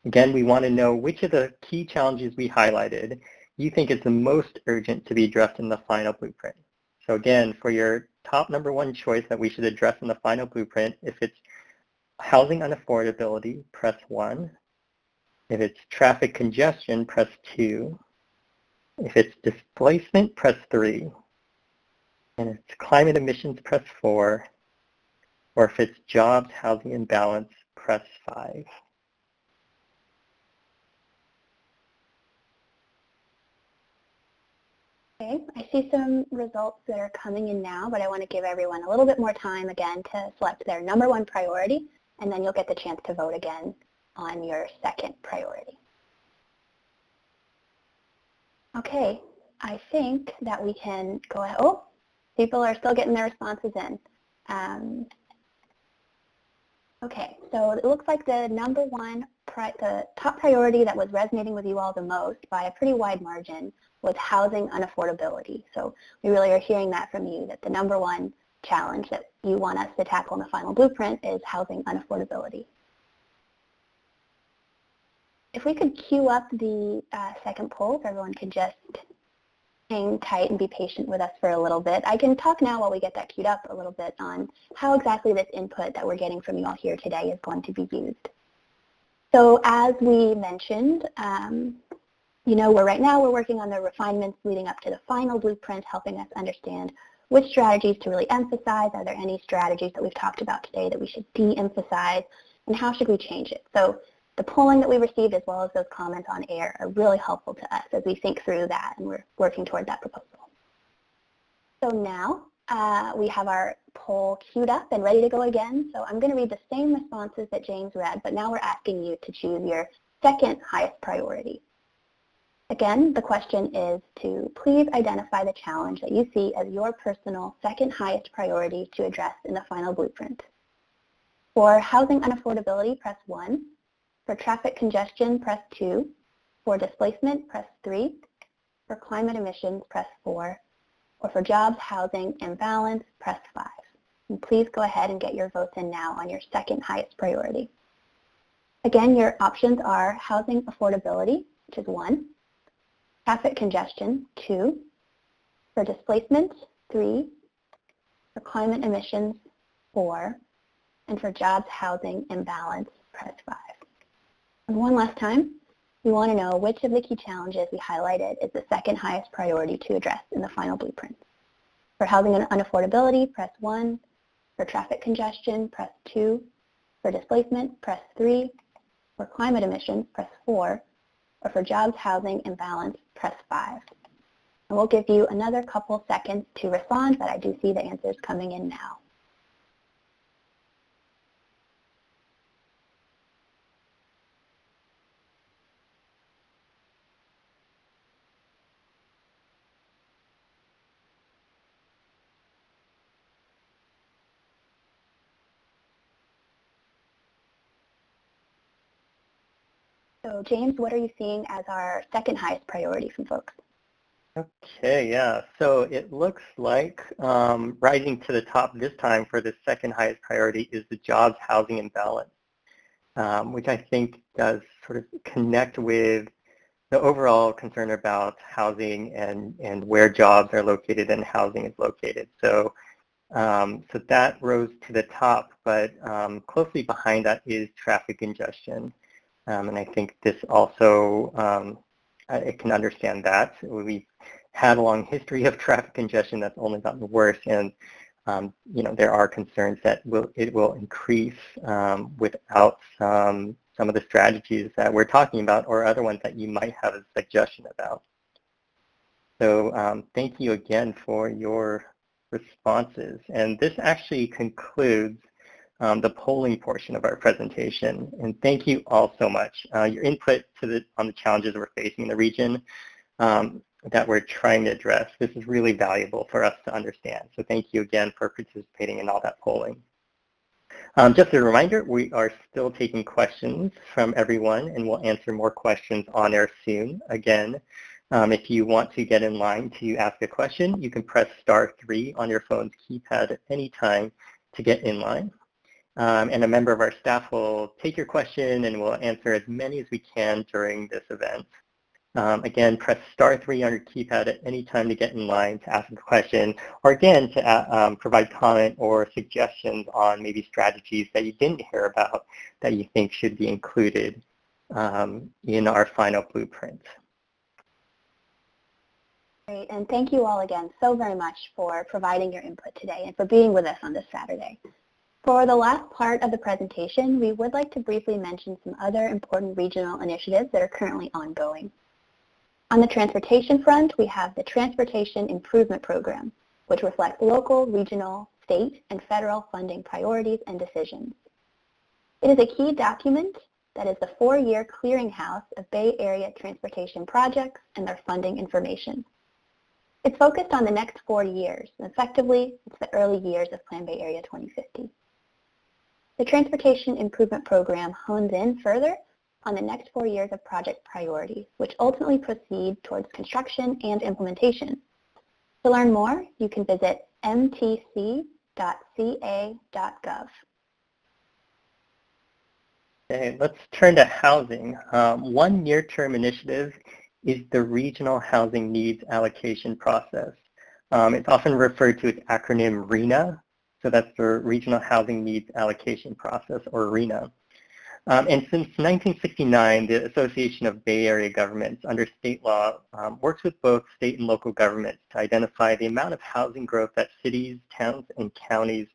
Again, we want to know which of the key challenges we highlighted you think is the most urgent to be addressed in the final blueprint. So again, for your top number 1 choice that we should address in the final blueprint, if it's housing unaffordability, press 1. If it's traffic congestion, press 2. If it's displacement, press 3. And if it's climate emissions, press 4. Or if it's jobs housing imbalance, press 5. Okay, I see some results that are coming in now, but I want to give everyone a little bit more time again to select their number 1 priority, and then you'll get the chance to vote again on your second priority. Okay, I think that we can go ahead. Oh, people are still getting their responses in. Okay, so it looks like the number 1, the top priority that was resonating with you all the most by a pretty wide margin was housing unaffordability. So we really are hearing that from you, that the number 1 challenge that you want us to tackle in the final blueprint is housing unaffordability. If we could queue up the second poll, if everyone could just hang tight and be patient with us for a little bit. I can talk now while we get that queued up a little bit on how exactly this input that we're getting from you all here today is going to be used. So as we mentioned, you know, right now we're working on the refinements leading up to the final blueprint, helping us understand which strategies to really emphasize. Are there any strategies that we've talked about today that we should de-emphasize, and how should we change it? So the polling that we received, as well as those comments on air, are really helpful to us as we think through that, and we're working toward that proposal. So now we have our poll queued up and ready to go again. So I'm going to read the same responses that James read, but now we're asking you to choose your second highest priority. Again, the question is to please identify the challenge that you see as your personal second highest priority to address in the final blueprint. For housing unaffordability, press 1. For traffic congestion, press 2. For displacement, press 3. For climate emissions, press 4. Or for jobs, housing, imbalance, press 5. And please go ahead and get your votes in now on your second highest priority. Again, your options are housing affordability, which is 1. Traffic congestion, 2. For displacement, 3. For climate emissions, 4. And for jobs, housing, imbalance, press 5. And one last time, we want to know which of the key challenges we highlighted is the second highest priority to address in the final blueprint. For housing and unaffordability, press 1. For traffic congestion, press 2. For displacement, press 3. For climate emissions, press 4. Or for jobs, housing, imbalance, press 5. And we'll give you another couple seconds to respond, but I do see the answers coming in now. So James, what are you seeing as our second highest priority from folks? Okay, yeah. So it looks like rising to the top this time for the second highest priority is the jobs, housing, and balance, which I think does sort of connect with the overall concern about housing and where jobs are located and housing is located. So, so that rose to the top, but closely behind that is traffic congestion. And I think this also, I can understand that. We've had a long history of traffic congestion that's only gotten worse, and you know, there are concerns that it will increase without some of the strategies that we're talking about or other ones that you might have a suggestion about. So thank you again for your responses. And this actually concludes the polling portion of our presentation. And thank you all so much. Your input on the challenges we're facing in the region that we're trying to address. This is really valuable for us to understand. So thank you again for participating in all that polling. Just a reminder, we are still taking questions from everyone, and we'll answer more questions on air soon. Again, if you want to get in line to ask a question, you can press *3 on your phone's keypad at any time to get in line. And a member of our staff will take your question and we'll answer as many as we can during this event. Again, press *3 on your keypad at any time to get in line to ask a question, or again, to provide comment or suggestions on maybe strategies that you didn't hear about that you think should be included in our final blueprint. Great, and thank you all again so very much for providing your input today and for being with us on this Saturday. For the last part of the presentation, we would like to briefly mention some other important regional initiatives that are currently ongoing. On the transportation front, we have the Transportation Improvement Program, which reflects local, regional, state, and federal funding priorities and decisions. It is a key document that is the 4-year clearinghouse of Bay Area transportation projects and their funding information. It's focused on the next 4 years, and effectively, it's the early years of Plan Bay Area 2050. The Transportation Improvement Program hones in further on the next 4 years of project priorities, which ultimately proceed towards construction and implementation. To learn more, you can visit mtc.ca.gov. Okay, let's turn to housing. One near-term initiative is the Regional Housing Needs Allocation Process. It's often referred to as acronym RHNA. So that's the Regional Housing Needs Allocation Process, or RHNA. And since 1969, the Association of Bay Area Governments under state law works with both state and local governments to identify the amount of housing growth that cities, towns, and counties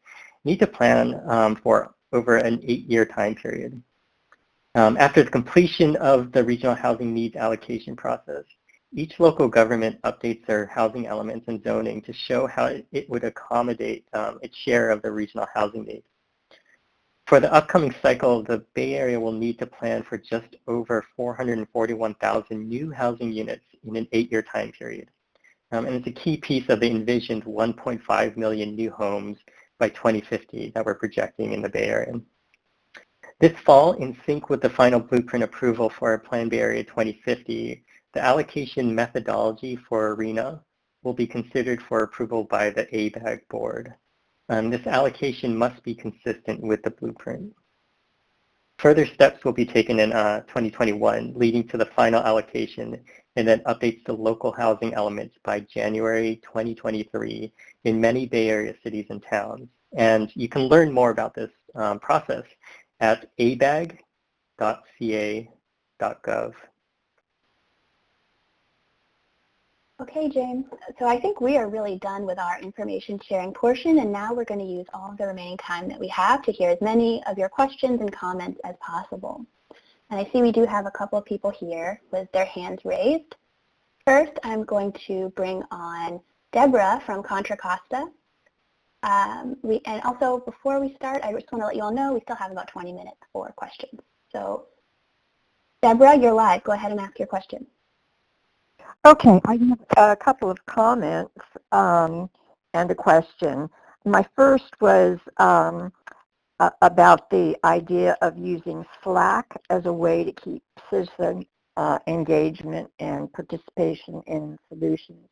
need to plan for over an 8-year time period. After the completion of the Regional Housing Needs Allocation Process, each local government updates their housing elements and zoning to show how it would accommodate its share of the regional housing needs. For the upcoming cycle, the Bay Area will need to plan for just over 441,000 new housing units in an 8-year time period. And it's a key piece of the envisioned 1.5 million new homes by 2050 that we're projecting in the Bay Area. This fall, in sync with the final blueprint approval for our Plan Bay Area 2050, the allocation methodology for RHNA will be considered for approval by the ABAG board. This allocation must be consistent with the blueprint. Further steps will be taken in 2021, leading to the final allocation, and then updates to local housing elements by January 2023 in many Bay Area cities and towns. And you can learn more about this process at abag.gov/RHNA. homelessness.ca.gov. Okay, James. So I think we are really done with our information sharing portion, and now we're going to use all of the remaining time that we have to hear as many of your questions and comments as possible. And I see we do have a couple of people here with their hands raised. First, I'm going to bring on Deborah from Contra Costa. And also, before we start, I just want to let you all know we still have about 20 minutes for questions. So, Deborah, you're live. Go ahead and ask your question. Okay, I have a couple of comments and a question. My first was about the idea of using Slack as a way to keep citizen engagement and participation in solutions.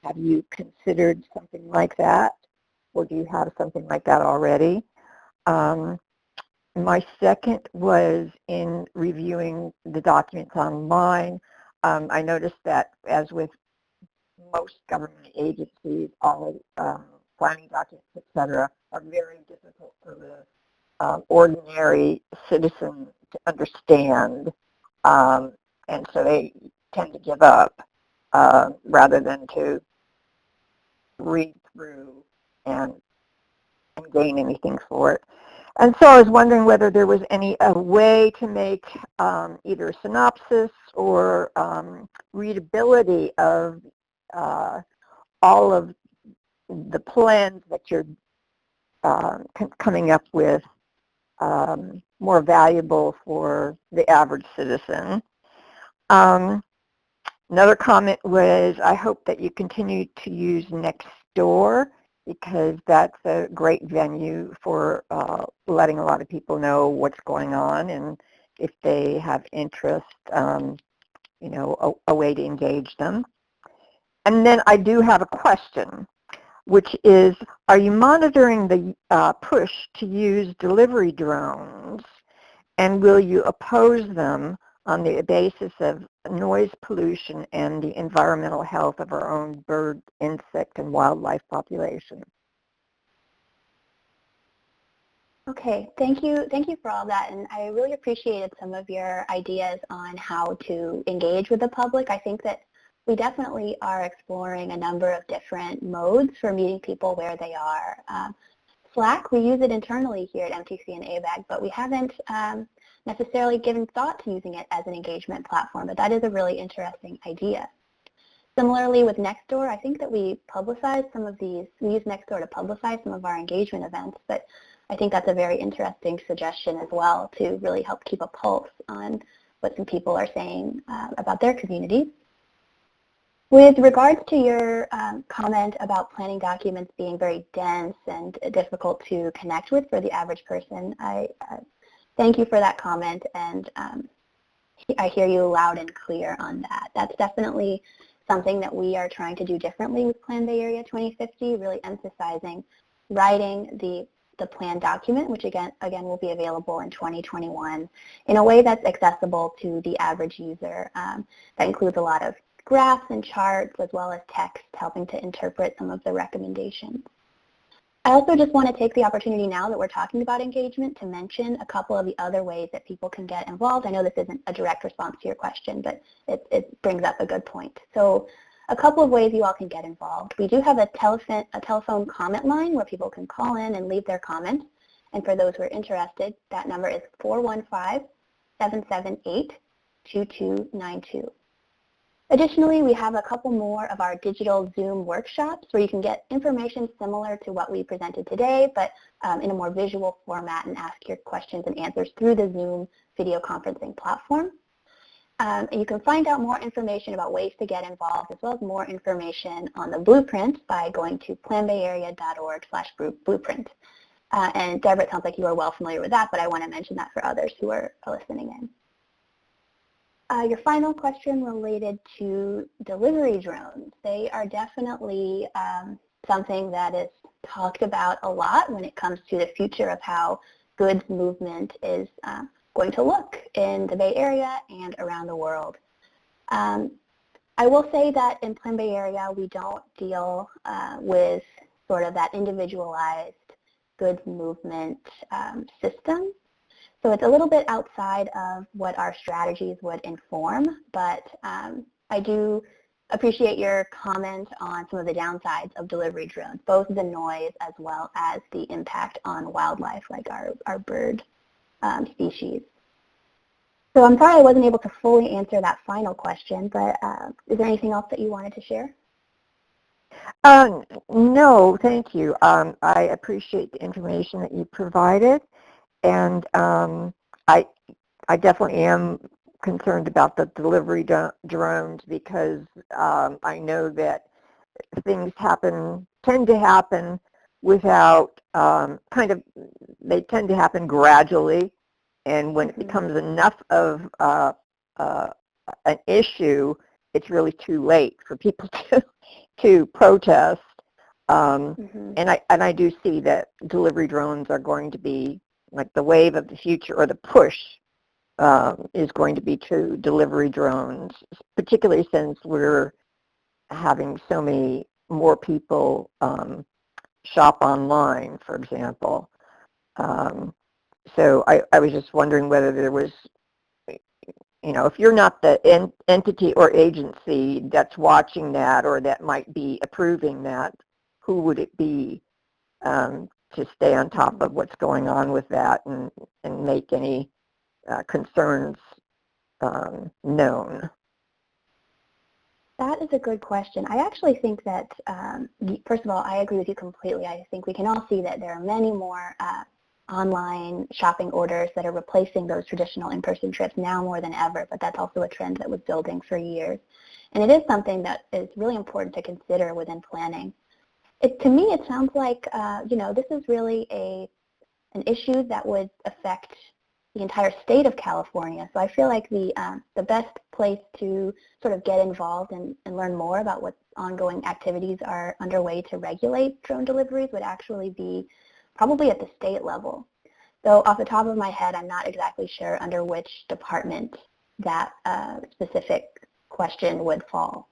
Have you considered something like that, or do you have something like that already? My second was in reviewing the documents online. I noticed that, as with most government agencies, all planning documents, etc., are very difficult for the ordinary citizen to understand, and so they tend to give up rather than to read through and gain anything for it. And so I was wondering whether there was a way to make either a synopsis or readability of all of the plans that you're coming up with more valuable for the average citizen. Another comment was, I hope that you continue to use Nextdoor, because that's a great venue for letting a lot of people know what's going on, and if they have interest, you know, a way to engage them. And then I do have a question, which is, are you monitoring the push to use delivery drones, and will you oppose them on the basis of noise pollution and the environmental health of our own bird, insect, and wildlife population? Okay, thank you for all that, and I really appreciated some of your ideas on how to engage with the public. I think that we definitely are exploring a number of different modes for meeting people where they are. Slack, we use it internally here at MTC and ABAG, but we haven't necessarily given thought to using it as an engagement platform, but that is a really interesting idea. Similarly with Nextdoor, I think that we publicize some of these, we use Nextdoor to publicize some of our engagement events, but I think that's a very interesting suggestion as well to really help keep a pulse on what some people are saying about their communities. With regards to your comment about planning documents being very dense and difficult to connect with for the average person, I thank you for that comment, and I hear you loud and clear on that. That's definitely something that we are trying to do differently with Plan Bay Area 2050, really emphasizing writing the plan document, which again will be available in 2021, in a way that's accessible to the average user. That includes a lot of graphs and charts as well as text helping to interpret some of the recommendations. I also just want to take the opportunity now that we're talking about engagement to mention a couple of the other ways that people can get involved. I know this isn't a direct response to your question, but it brings up a good point. So a couple of ways you all can get involved. We do have a telephone comment line where people can call in and leave their comments. And for those who are interested, that number is 415-778-2292. Additionally, we have a couple more of our digital Zoom workshops where you can get information similar to what we presented today, but in a more visual format, and ask your questions and answers through the Zoom video conferencing platform. And you can find out more information about ways to get involved, as well as more information on the blueprint by going to planbayarea.org/blueprint. And Deborah, it sounds like you are well familiar with that, but I want to mention that for others who are listening in. Your final question related to delivery drones. They are definitely something that is talked about a lot when it comes to the future of how goods movement is going to look in the Bay Area and around the world. I will say that in Plan Bay Area, we don't deal with sort of that individualized goods movement system. So it's a little bit outside of what our strategies would inform, but I do appreciate your comment on some of the downsides of delivery drones, both the noise as well as the impact on wildlife, like our bird species. So I'm sorry I wasn't able to fully answer that final question, but is there anything else that you wanted to share? No, thank you. I appreciate the information that you provided, and I definitely am concerned about the delivery drones because I know that things tend to happen without they tend to happen gradually, and when it becomes enough of an issue, it's really too late for people to protest. And I do see that delivery drones are going to be like the wave of the future, or the push is going to be to delivery drones, particularly since we're having so many more people shop online, for example. So I was just wondering whether there was, if you're not the entity or agency that's watching that or that might be approving that, who would it be to stay on top of what's going on with that and make any concerns known? That is a good question. I actually think that, first of all, I agree with you completely. I think we can all see that there are many more online shopping orders that are replacing those traditional in-person trips now more than ever, but that's also a trend that was building for years. And it is something that is really important to consider within planning. To me, it sounds like, this is really an issue that would affect the entire state of California. So I feel like the best place to sort of get involved and learn more about what ongoing activities are underway to regulate drone deliveries would actually be probably at the state level. So off the top of my head, I'm not exactly sure under which department that specific question would fall.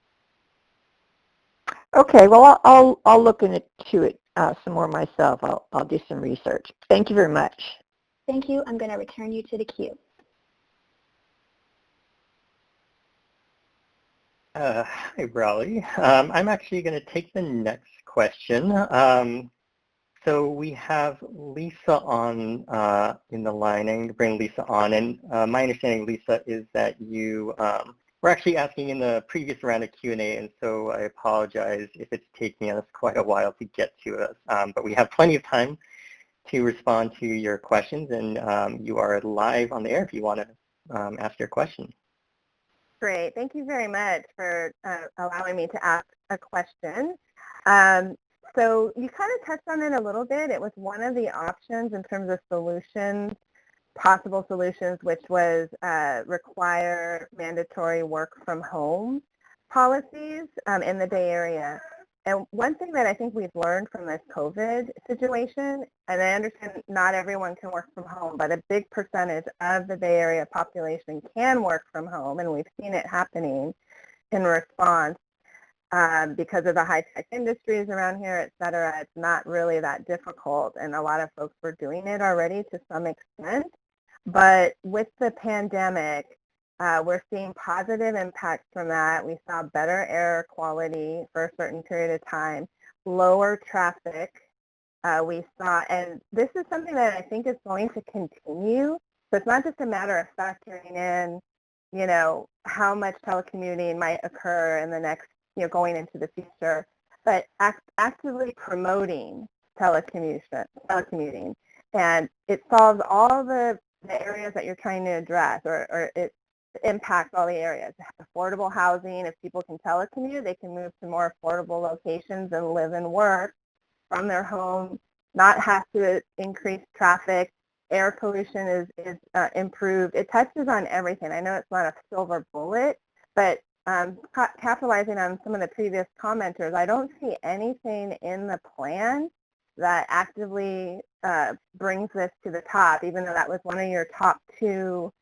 Okay, well, I'll look into it some more myself. I'll do some research. Thank you very much. Thank you. I'm going to return you to the queue. Hi, Raleigh. I'm actually going to take the next question. So we have Lisa on in the line. I'm going to bring Lisa on. And my understanding, Lisa, is that you were actually asking in the previous round of Q&A, and so I apologize if it's taking us quite a while to get to us. But we have plenty of time to respond to your questions, and you are live on the air if you want to ask your question. Great. Thank you very much for allowing me to ask a question. So you kind of touched on it a little bit. It was one of the options in terms of solutions, possible solutions, which was require mandatory work from home policies in the Bay Area. And one thing that I think we've learned from this COVID situation, and I understand not everyone can work from home, but a big percentage of the Bay Area population can work from home, and we've seen it happening in response because of the high-tech industries around here, et cetera. It's not really that difficult, and a lot of folks were doing it already to some extent. But with the pandemic, we're seeing positive impacts from that. We saw better air quality for a certain period of time, lower traffic. We saw, and this is something that I think is going to continue. So it's not just a matter of factoring in, how much telecommuting might occur in the next, going into the future, but actively promoting telecommuting. And it solves all the areas that you're trying to address, or it impacts all the areas. Affordable housing, if people can telecommute, they can move to more affordable locations and live and work from their home, not have to increase traffic. Air pollution is improved. It touches on everything. I know it's not a silver bullet, but capitalizing on some of the previous commenters, I don't see anything in the plan that actively brings this to the top, even though that was one of your top two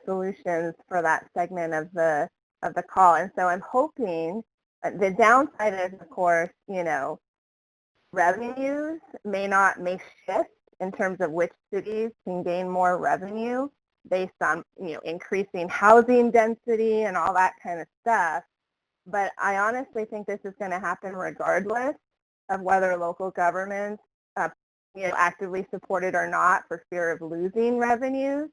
solutions for that segment of the call. And so I'm hoping the downside is, of course, revenues may shift in terms of which cities can gain more revenue based on, increasing housing density and all that kind of stuff. But I honestly think this is going to happen regardless of whether local governments, actively support it or not for fear of losing revenues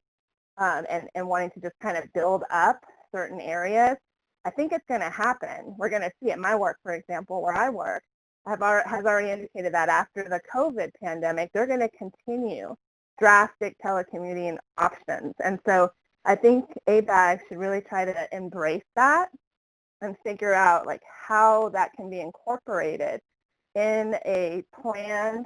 and wanting to just kind of build up certain areas. I think it's going to happen. We're going to see it. My work, for example, where I work, has already indicated that after the COVID pandemic, they're going to continue drastic telecommuting options. And so I think ABAG should really try to embrace that and figure out like how that can be incorporated in a planned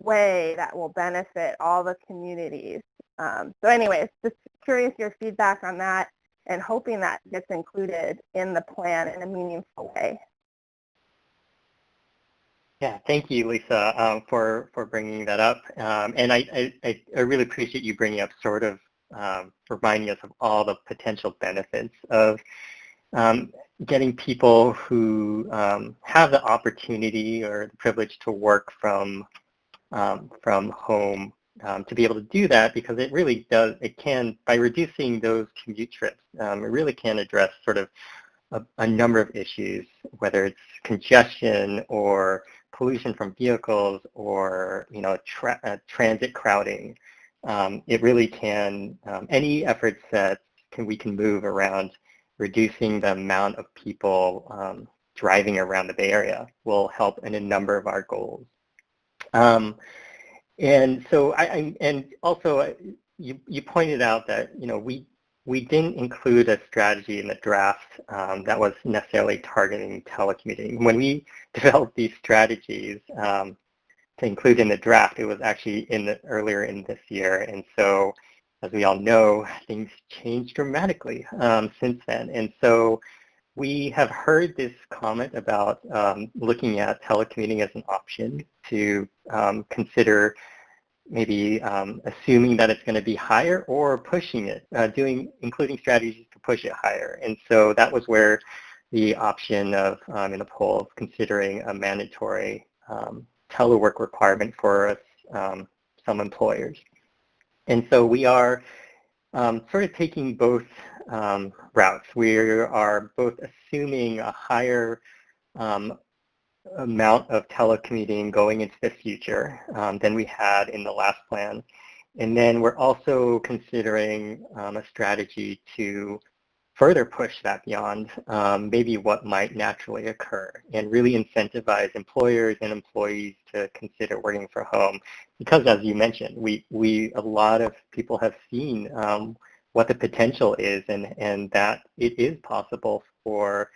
way that will benefit all the communities. So anyways, just curious your feedback on that and hoping that gets included in the plan in a meaningful way. Yeah, thank you, Lisa, for bringing that up. And I really appreciate you bringing up sort of reminding us of all the potential benefits of getting people who have the opportunity or the privilege to work from home to be able to do that, because it really does, it can, by reducing those commute trips, it really can address sort of a number of issues, whether it's congestion or pollution from vehicles or, transit crowding. It really can, any efforts that we can move around reducing the amount of people driving around the Bay Area will help in a number of our goals. And so and also you pointed out that, we didn't include a strategy in the draft that was necessarily targeting telecommuting. When we developed these strategies to include in the draft, it was actually earlier in this year. And so, as we all know, things changed dramatically since then. And so we have heard this comment about looking at telecommuting as an option to consider maybe assuming that it's going to be higher or pushing it, including strategies to push it higher. And so that was where the option of, in the poll, of considering a mandatory telework requirement for some employers. And so we are sort of taking both routes. We are both assuming a higher amount of telecommuting going into the future than we had in the last plan. And then we're also considering a strategy to further push that beyond maybe what might naturally occur and really incentivize employers and employees to consider working from home. Because as you mentioned, a lot of people have seen what the potential is and that it is possible for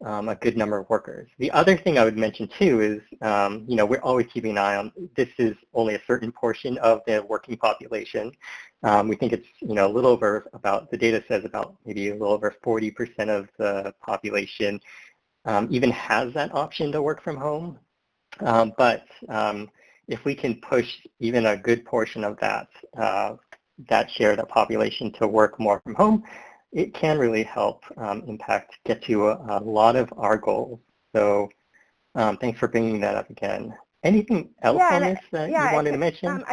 a good number of workers. The other thing I would mention too is, we're always keeping an eye on, this is only a certain portion of the working population. We think it's, a little over the data says about maybe a little over 40% of the population even has that option to work from home. But if we can push even a good portion of that share of the population to work more from home, it can really help get to a lot of our goals. So thanks for bringing that up again. Anything else on this that you wanted to mention?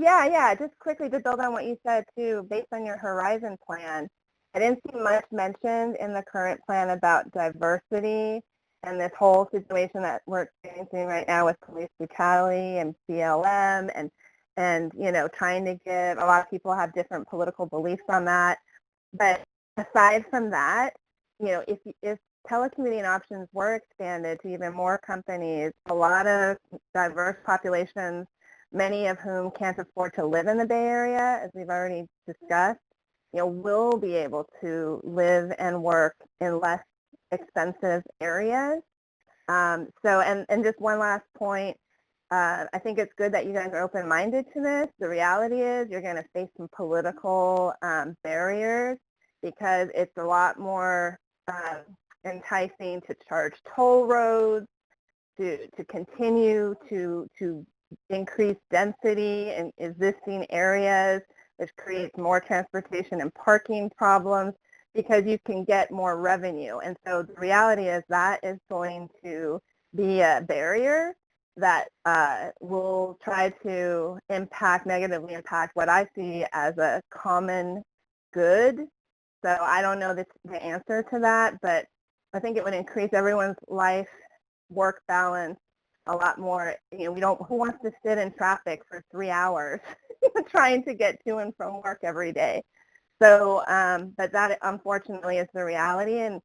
Just quickly to build on what you said too, based on your Horizon plan, I didn't see much mentioned in the current plan about diversity and this whole situation that we're experiencing right now with police brutality and BLM and trying to give, a lot of people have different political beliefs on that. But aside from that, if telecommuting options were expanded to even more companies, a lot of diverse populations, many of whom can't afford to live in the Bay Area, as we've already discussed, will be able to live and work in less expensive areas. And just one last point, I think it's good that you guys are open-minded to this. The reality is you're going to face some political barriers because it's a lot more enticing to charge toll roads, to continue to increase density in existing areas, which creates more transportation and parking problems because you can get more revenue. And so the reality is that is going to be a barrier. that will try to negatively impact what I see as a common good. So I don't know the answer to that, but I think it would increase everyone's life-work balance a lot more. You know, who wants to sit in traffic for 3 hours trying to get to and from work every day? So, but that unfortunately is the reality. And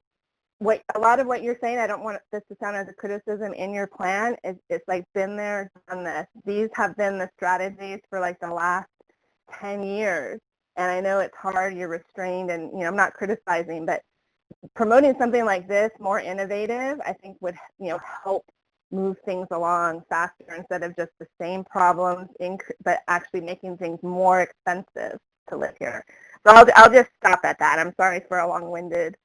a lot of what you're saying, I don't want this to sound as a criticism in your plan, it's like been there, done this. These have been the strategies for like the last 10 years. And I know it's hard, you're restrained, and you know, I'm not criticizing, but promoting something like this, more innovative, I think would, you know, help move things along faster instead of just the same problems, but actually making things more expensive to live here. So I'll just stop at that. I'm sorry for a long-winded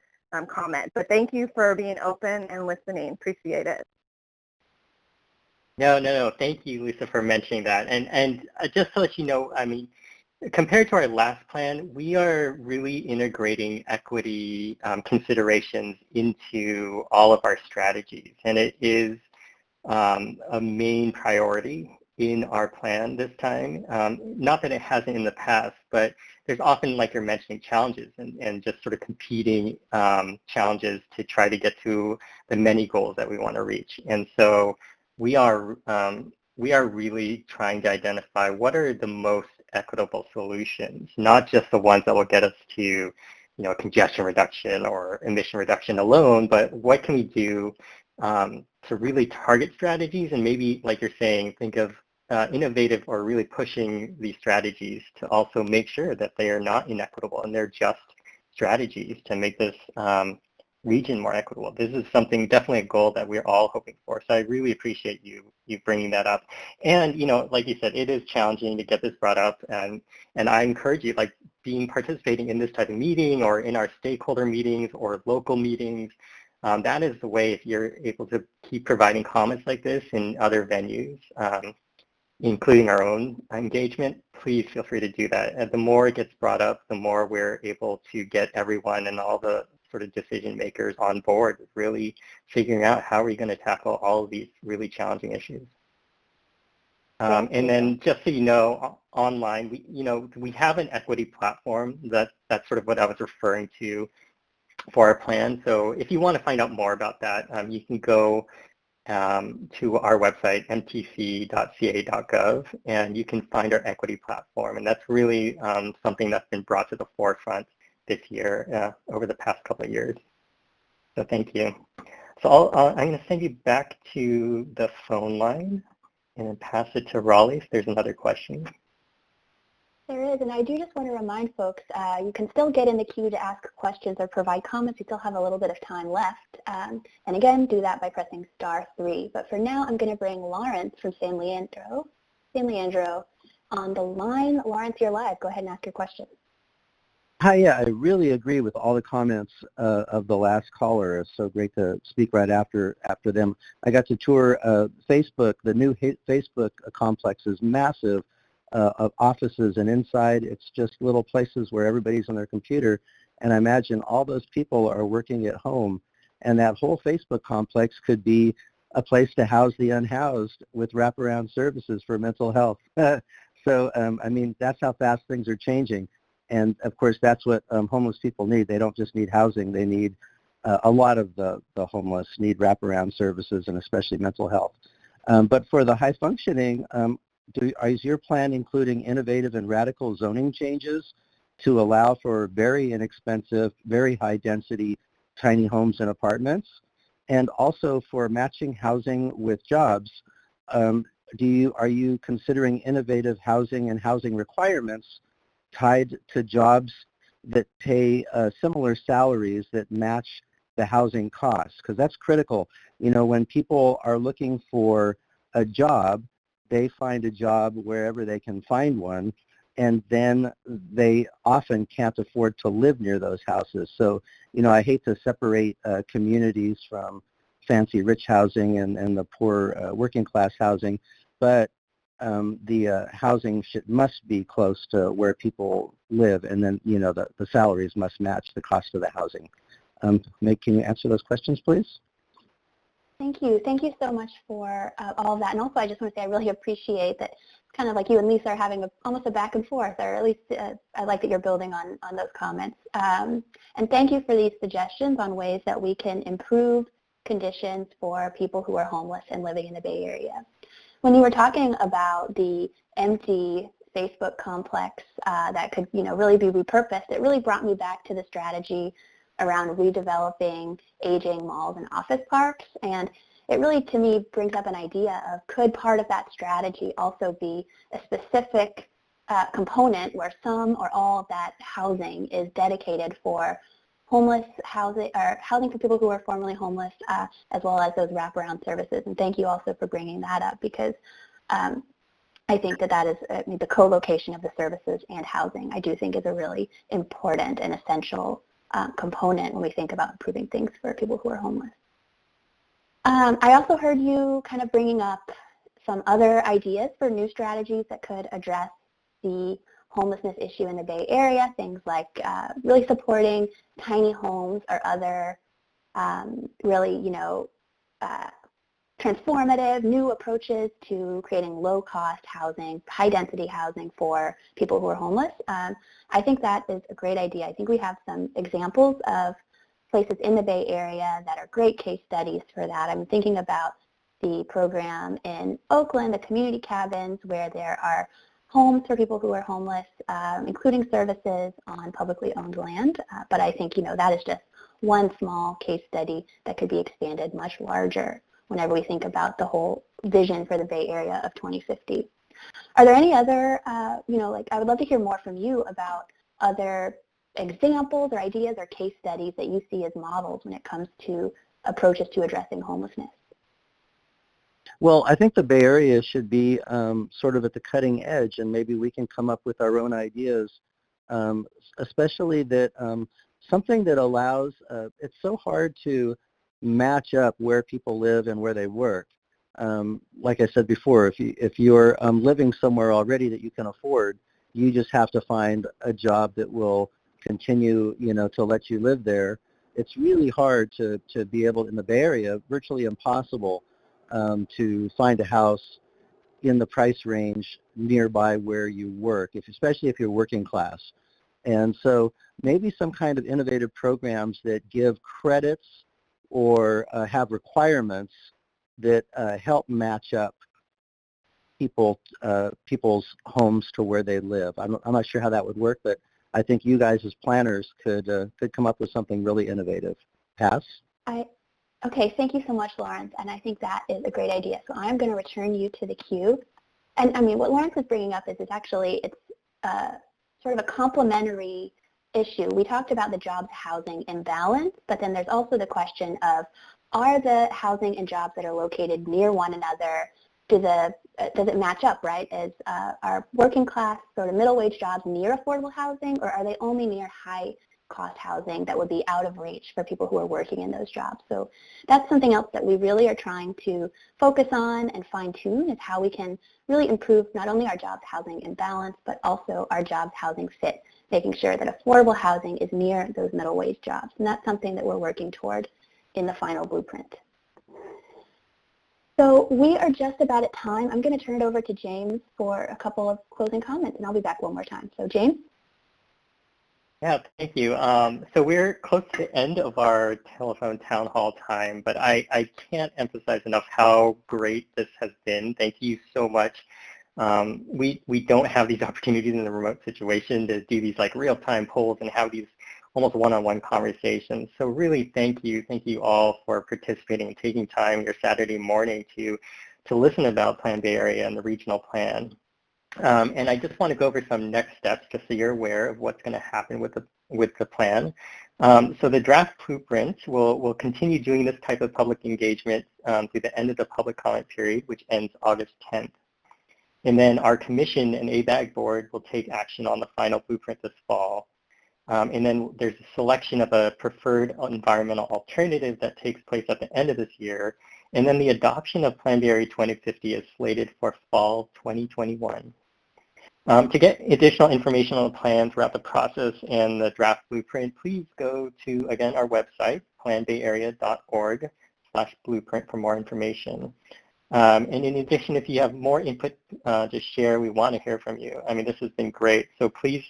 comment, but thank you for being open and listening. Appreciate it. No. Thank you, Lisa, for mentioning that. And just to let you know, I mean, compared to our last plan, we are really integrating equity considerations into all of our strategies, and it is a main priority in our plan this time. Not that it hasn't in the past, but there's often, like you're mentioning, challenges and just sort of competing challenges to try to get to the many goals that we want to reach. And so we are really trying to identify what are the most equitable solutions, not just the ones that will get us to, you know, congestion reduction or emission reduction alone, but what can we do to really target strategies and maybe, like you're saying, think of innovative or really pushing these strategies to also make sure that they are not inequitable and they're just strategies to make this region more equitable. This is something, definitely a goal that we're all hoping for. So I really appreciate you bringing that up. And, you know, like you said, it is challenging to get this brought up. And I encourage you, like participating in this type of meeting or in our stakeholder meetings or local meetings. That is the way, if you're able to keep providing comments like this in other venues, including our own engagement, please feel free to do that. And the more it gets brought up, the more we're able to get everyone and all the sort of decision makers on board, really figuring out how are we going to tackle all of these really challenging issues. And then just so you know, online, we have an equity platform. That's sort of what I was referring to for our plan. So if you want to find out more about that, you can go to our website, mtc.ca.gov, and you can find our equity platform. And that's really something that's been brought to the forefront this year, over the past couple of years. So thank you. So I'm going to send you back to the phone line and pass it to Raleigh if there's another question. There is, and I do just want to remind folks, you can still get in the queue to ask questions or provide comments. You still have a little bit of time left. And again, do that by pressing *3. But for now, I'm going to bring Lawrence from San Leandro on the line. Lawrence, you're live. Go ahead and ask your question. Hi, yeah, I really agree with all the comments of the last caller. It's so great to speak right after them. I got to tour Facebook. The new Facebook complex is massive, of offices, and inside it's just little places where everybody's on their computer. And I imagine all those people are working at home, and that whole Facebook complex could be a place to house the unhoused with wraparound services for mental health. So, I mean, that's how fast things are changing. And of course, that's what homeless people need. They don't just need housing. They need, a lot of the homeless need wraparound services, and especially mental health. But for the high functioning, is your plan including innovative and radical zoning changes to allow for very inexpensive, very high density tiny homes and apartments? And also for matching housing with jobs, are you considering innovative housing and housing requirements tied to jobs that pay similar salaries that match the housing costs? Because that's critical. You know, when people are looking for a job, they find a job wherever they can find one, and then they often can't afford to live near those houses. So, you know, I hate to separate communities from fancy rich housing and the poor working class housing, but the housing must be close to where people live, and then, you know, the salaries must match the cost of the housing. Can you answer those questions, please? Thank you. Thank you so much for all of that. And also, I just want to say I really appreciate that it's kind of like you and Lisa are having almost a back and forth, or at least I like that you're building on those comments. And thank you for these suggestions on ways that we can improve conditions for people who are homeless and living in the Bay Area. When you were talking about the empty Facebook complex that could, really be repurposed, it really brought me back to the strategy around redeveloping aging malls and office parks. And it really, to me, brings up an idea of could part of that strategy also be a specific component where some or all of that housing is dedicated for homeless housing, or housing for people who are formerly homeless, as well as those wraparound services. And thank you also for bringing that up, because I think that is the co-location of the services and housing, I do think, is a really important and essential component when we think about improving things for people who are homeless. I also heard you kind of bringing up some other ideas for new strategies that could address the homelessness issue in the Bay Area, things like really supporting tiny homes or other really, transformative new approaches to creating low-cost housing, high-density housing for people who are homeless. I think that is a great idea. I think we have some examples of places in the Bay Area that are great case studies for that. I'm thinking about the program in Oakland, the community cabins, where there are homes for people who are homeless, including services on publicly owned land. But I think, that is just one small case study that could be expanded much larger whenever we think about the whole vision for the Bay Area of 2050. Are there any other, I would love to hear more from you about other examples or ideas or case studies that you see as models when it comes to approaches to addressing homelessness? Well, I think the Bay Area should be sort of at the cutting edge, and maybe we can come up with our own ideas, especially that something that allows, it's so hard to match up where people live and where they work. Like I said before, if you're living somewhere already that you can afford, you just have to find a job that will continue, to let you live there. It's really hard to be able, in the Bay Area, virtually impossible to find a house in the price range nearby where you work, especially if you're working class. And so maybe some kind of innovative programs that give credits or have requirements that help match up people's homes to where they live. I'm not sure how that would work, but I think you guys as planners could come up with something really innovative. Pass? Okay, thank you so much, Lawrence, and I think that is a great idea. So I'm going to return you to the queue. And what Lawrence is bringing up is it's sort of a complementary issue. We talked about the jobs housing imbalance, but then there's also the question of, are the housing and jobs that are located near one another, does it match up, right? Are working class sort of middle wage jobs near affordable housing, or are they only near high cost housing that would be out of reach for people who are working in those jobs? So that's something else that we really are trying to focus on and fine tune, is how we can really improve not only our jobs housing imbalance, but also our jobs housing fit, making sure that affordable housing is near those middle wage jobs. And that's something that we're working toward in the final blueprint. So we are just about at time. I'm going to turn it over to James for a couple of closing comments, and I'll be back one more time. So James? Yeah, thank you. So we're close to the end of our telephone town hall time, but I can't emphasize enough how great this has been. Thank you so much. We don't have these opportunities in the remote situation to do these like real-time polls and have these almost one-on-one conversations. So really thank you all for participating and taking time your Saturday morning to listen about Plan Bay Area and the regional plan. And I just want to go over some next steps just so you're aware of what's going to happen with the plan. So the draft blueprint will continue doing this type of public engagement through the end of the public comment period, which ends August 10th. And then our commission and ABAG board will take action on the final blueprint this fall. And then there's a selection of a preferred environmental alternative that takes place at the end of this year. And then the adoption of Plan Bay Area 2050 is slated for fall 2021. To get additional information on the plan throughout the process and the draft blueprint, please go to, again, our website, planbayarea.org www.planbayarea.org/blueprint for more information. And in addition, if you have more input to share, we want to hear from you. I mean, this has been great. So please,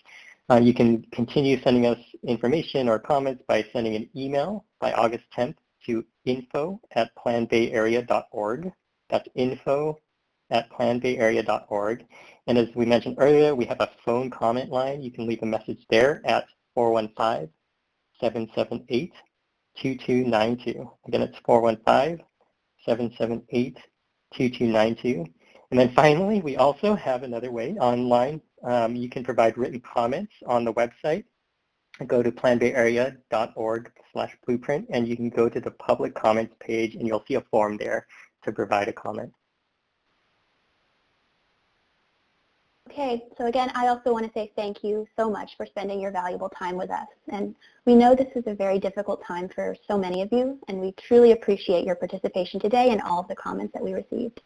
you can continue sending us information or comments by sending an email by August 10th to info@planbayarea.org. That's info@planbayarea.org. And as we mentioned earlier, we have a phone comment line. You can leave a message there at 415-778-2292. Again, it's 415-778-2292. And then finally, we also have another way online. You can provide written comments on the website. Go to planbayarea.org/blueprint, and you can go to the public comments page, and you'll see a form there to provide a comment. Okay, so again, I also want to say thank you so much for spending your valuable time with us. And we know this is a very difficult time for so many of you, and we truly appreciate your participation today and all of the comments that we received.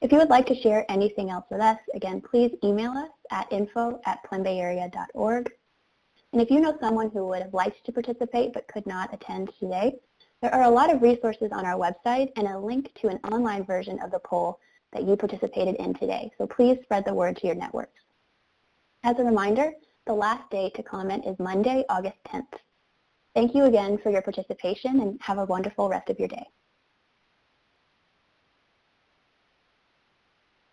If you would like to share anything else with us, again, please email us at info@planbayarea.org. And if you know someone who would have liked to participate but could not attend today, there are a lot of resources on our website and a link to an online version of the poll that you participated in today. So please spread the word to your networks. As a reminder, the last day to comment is Monday, August 10th. Thank you again for your participation and have a wonderful rest of your day.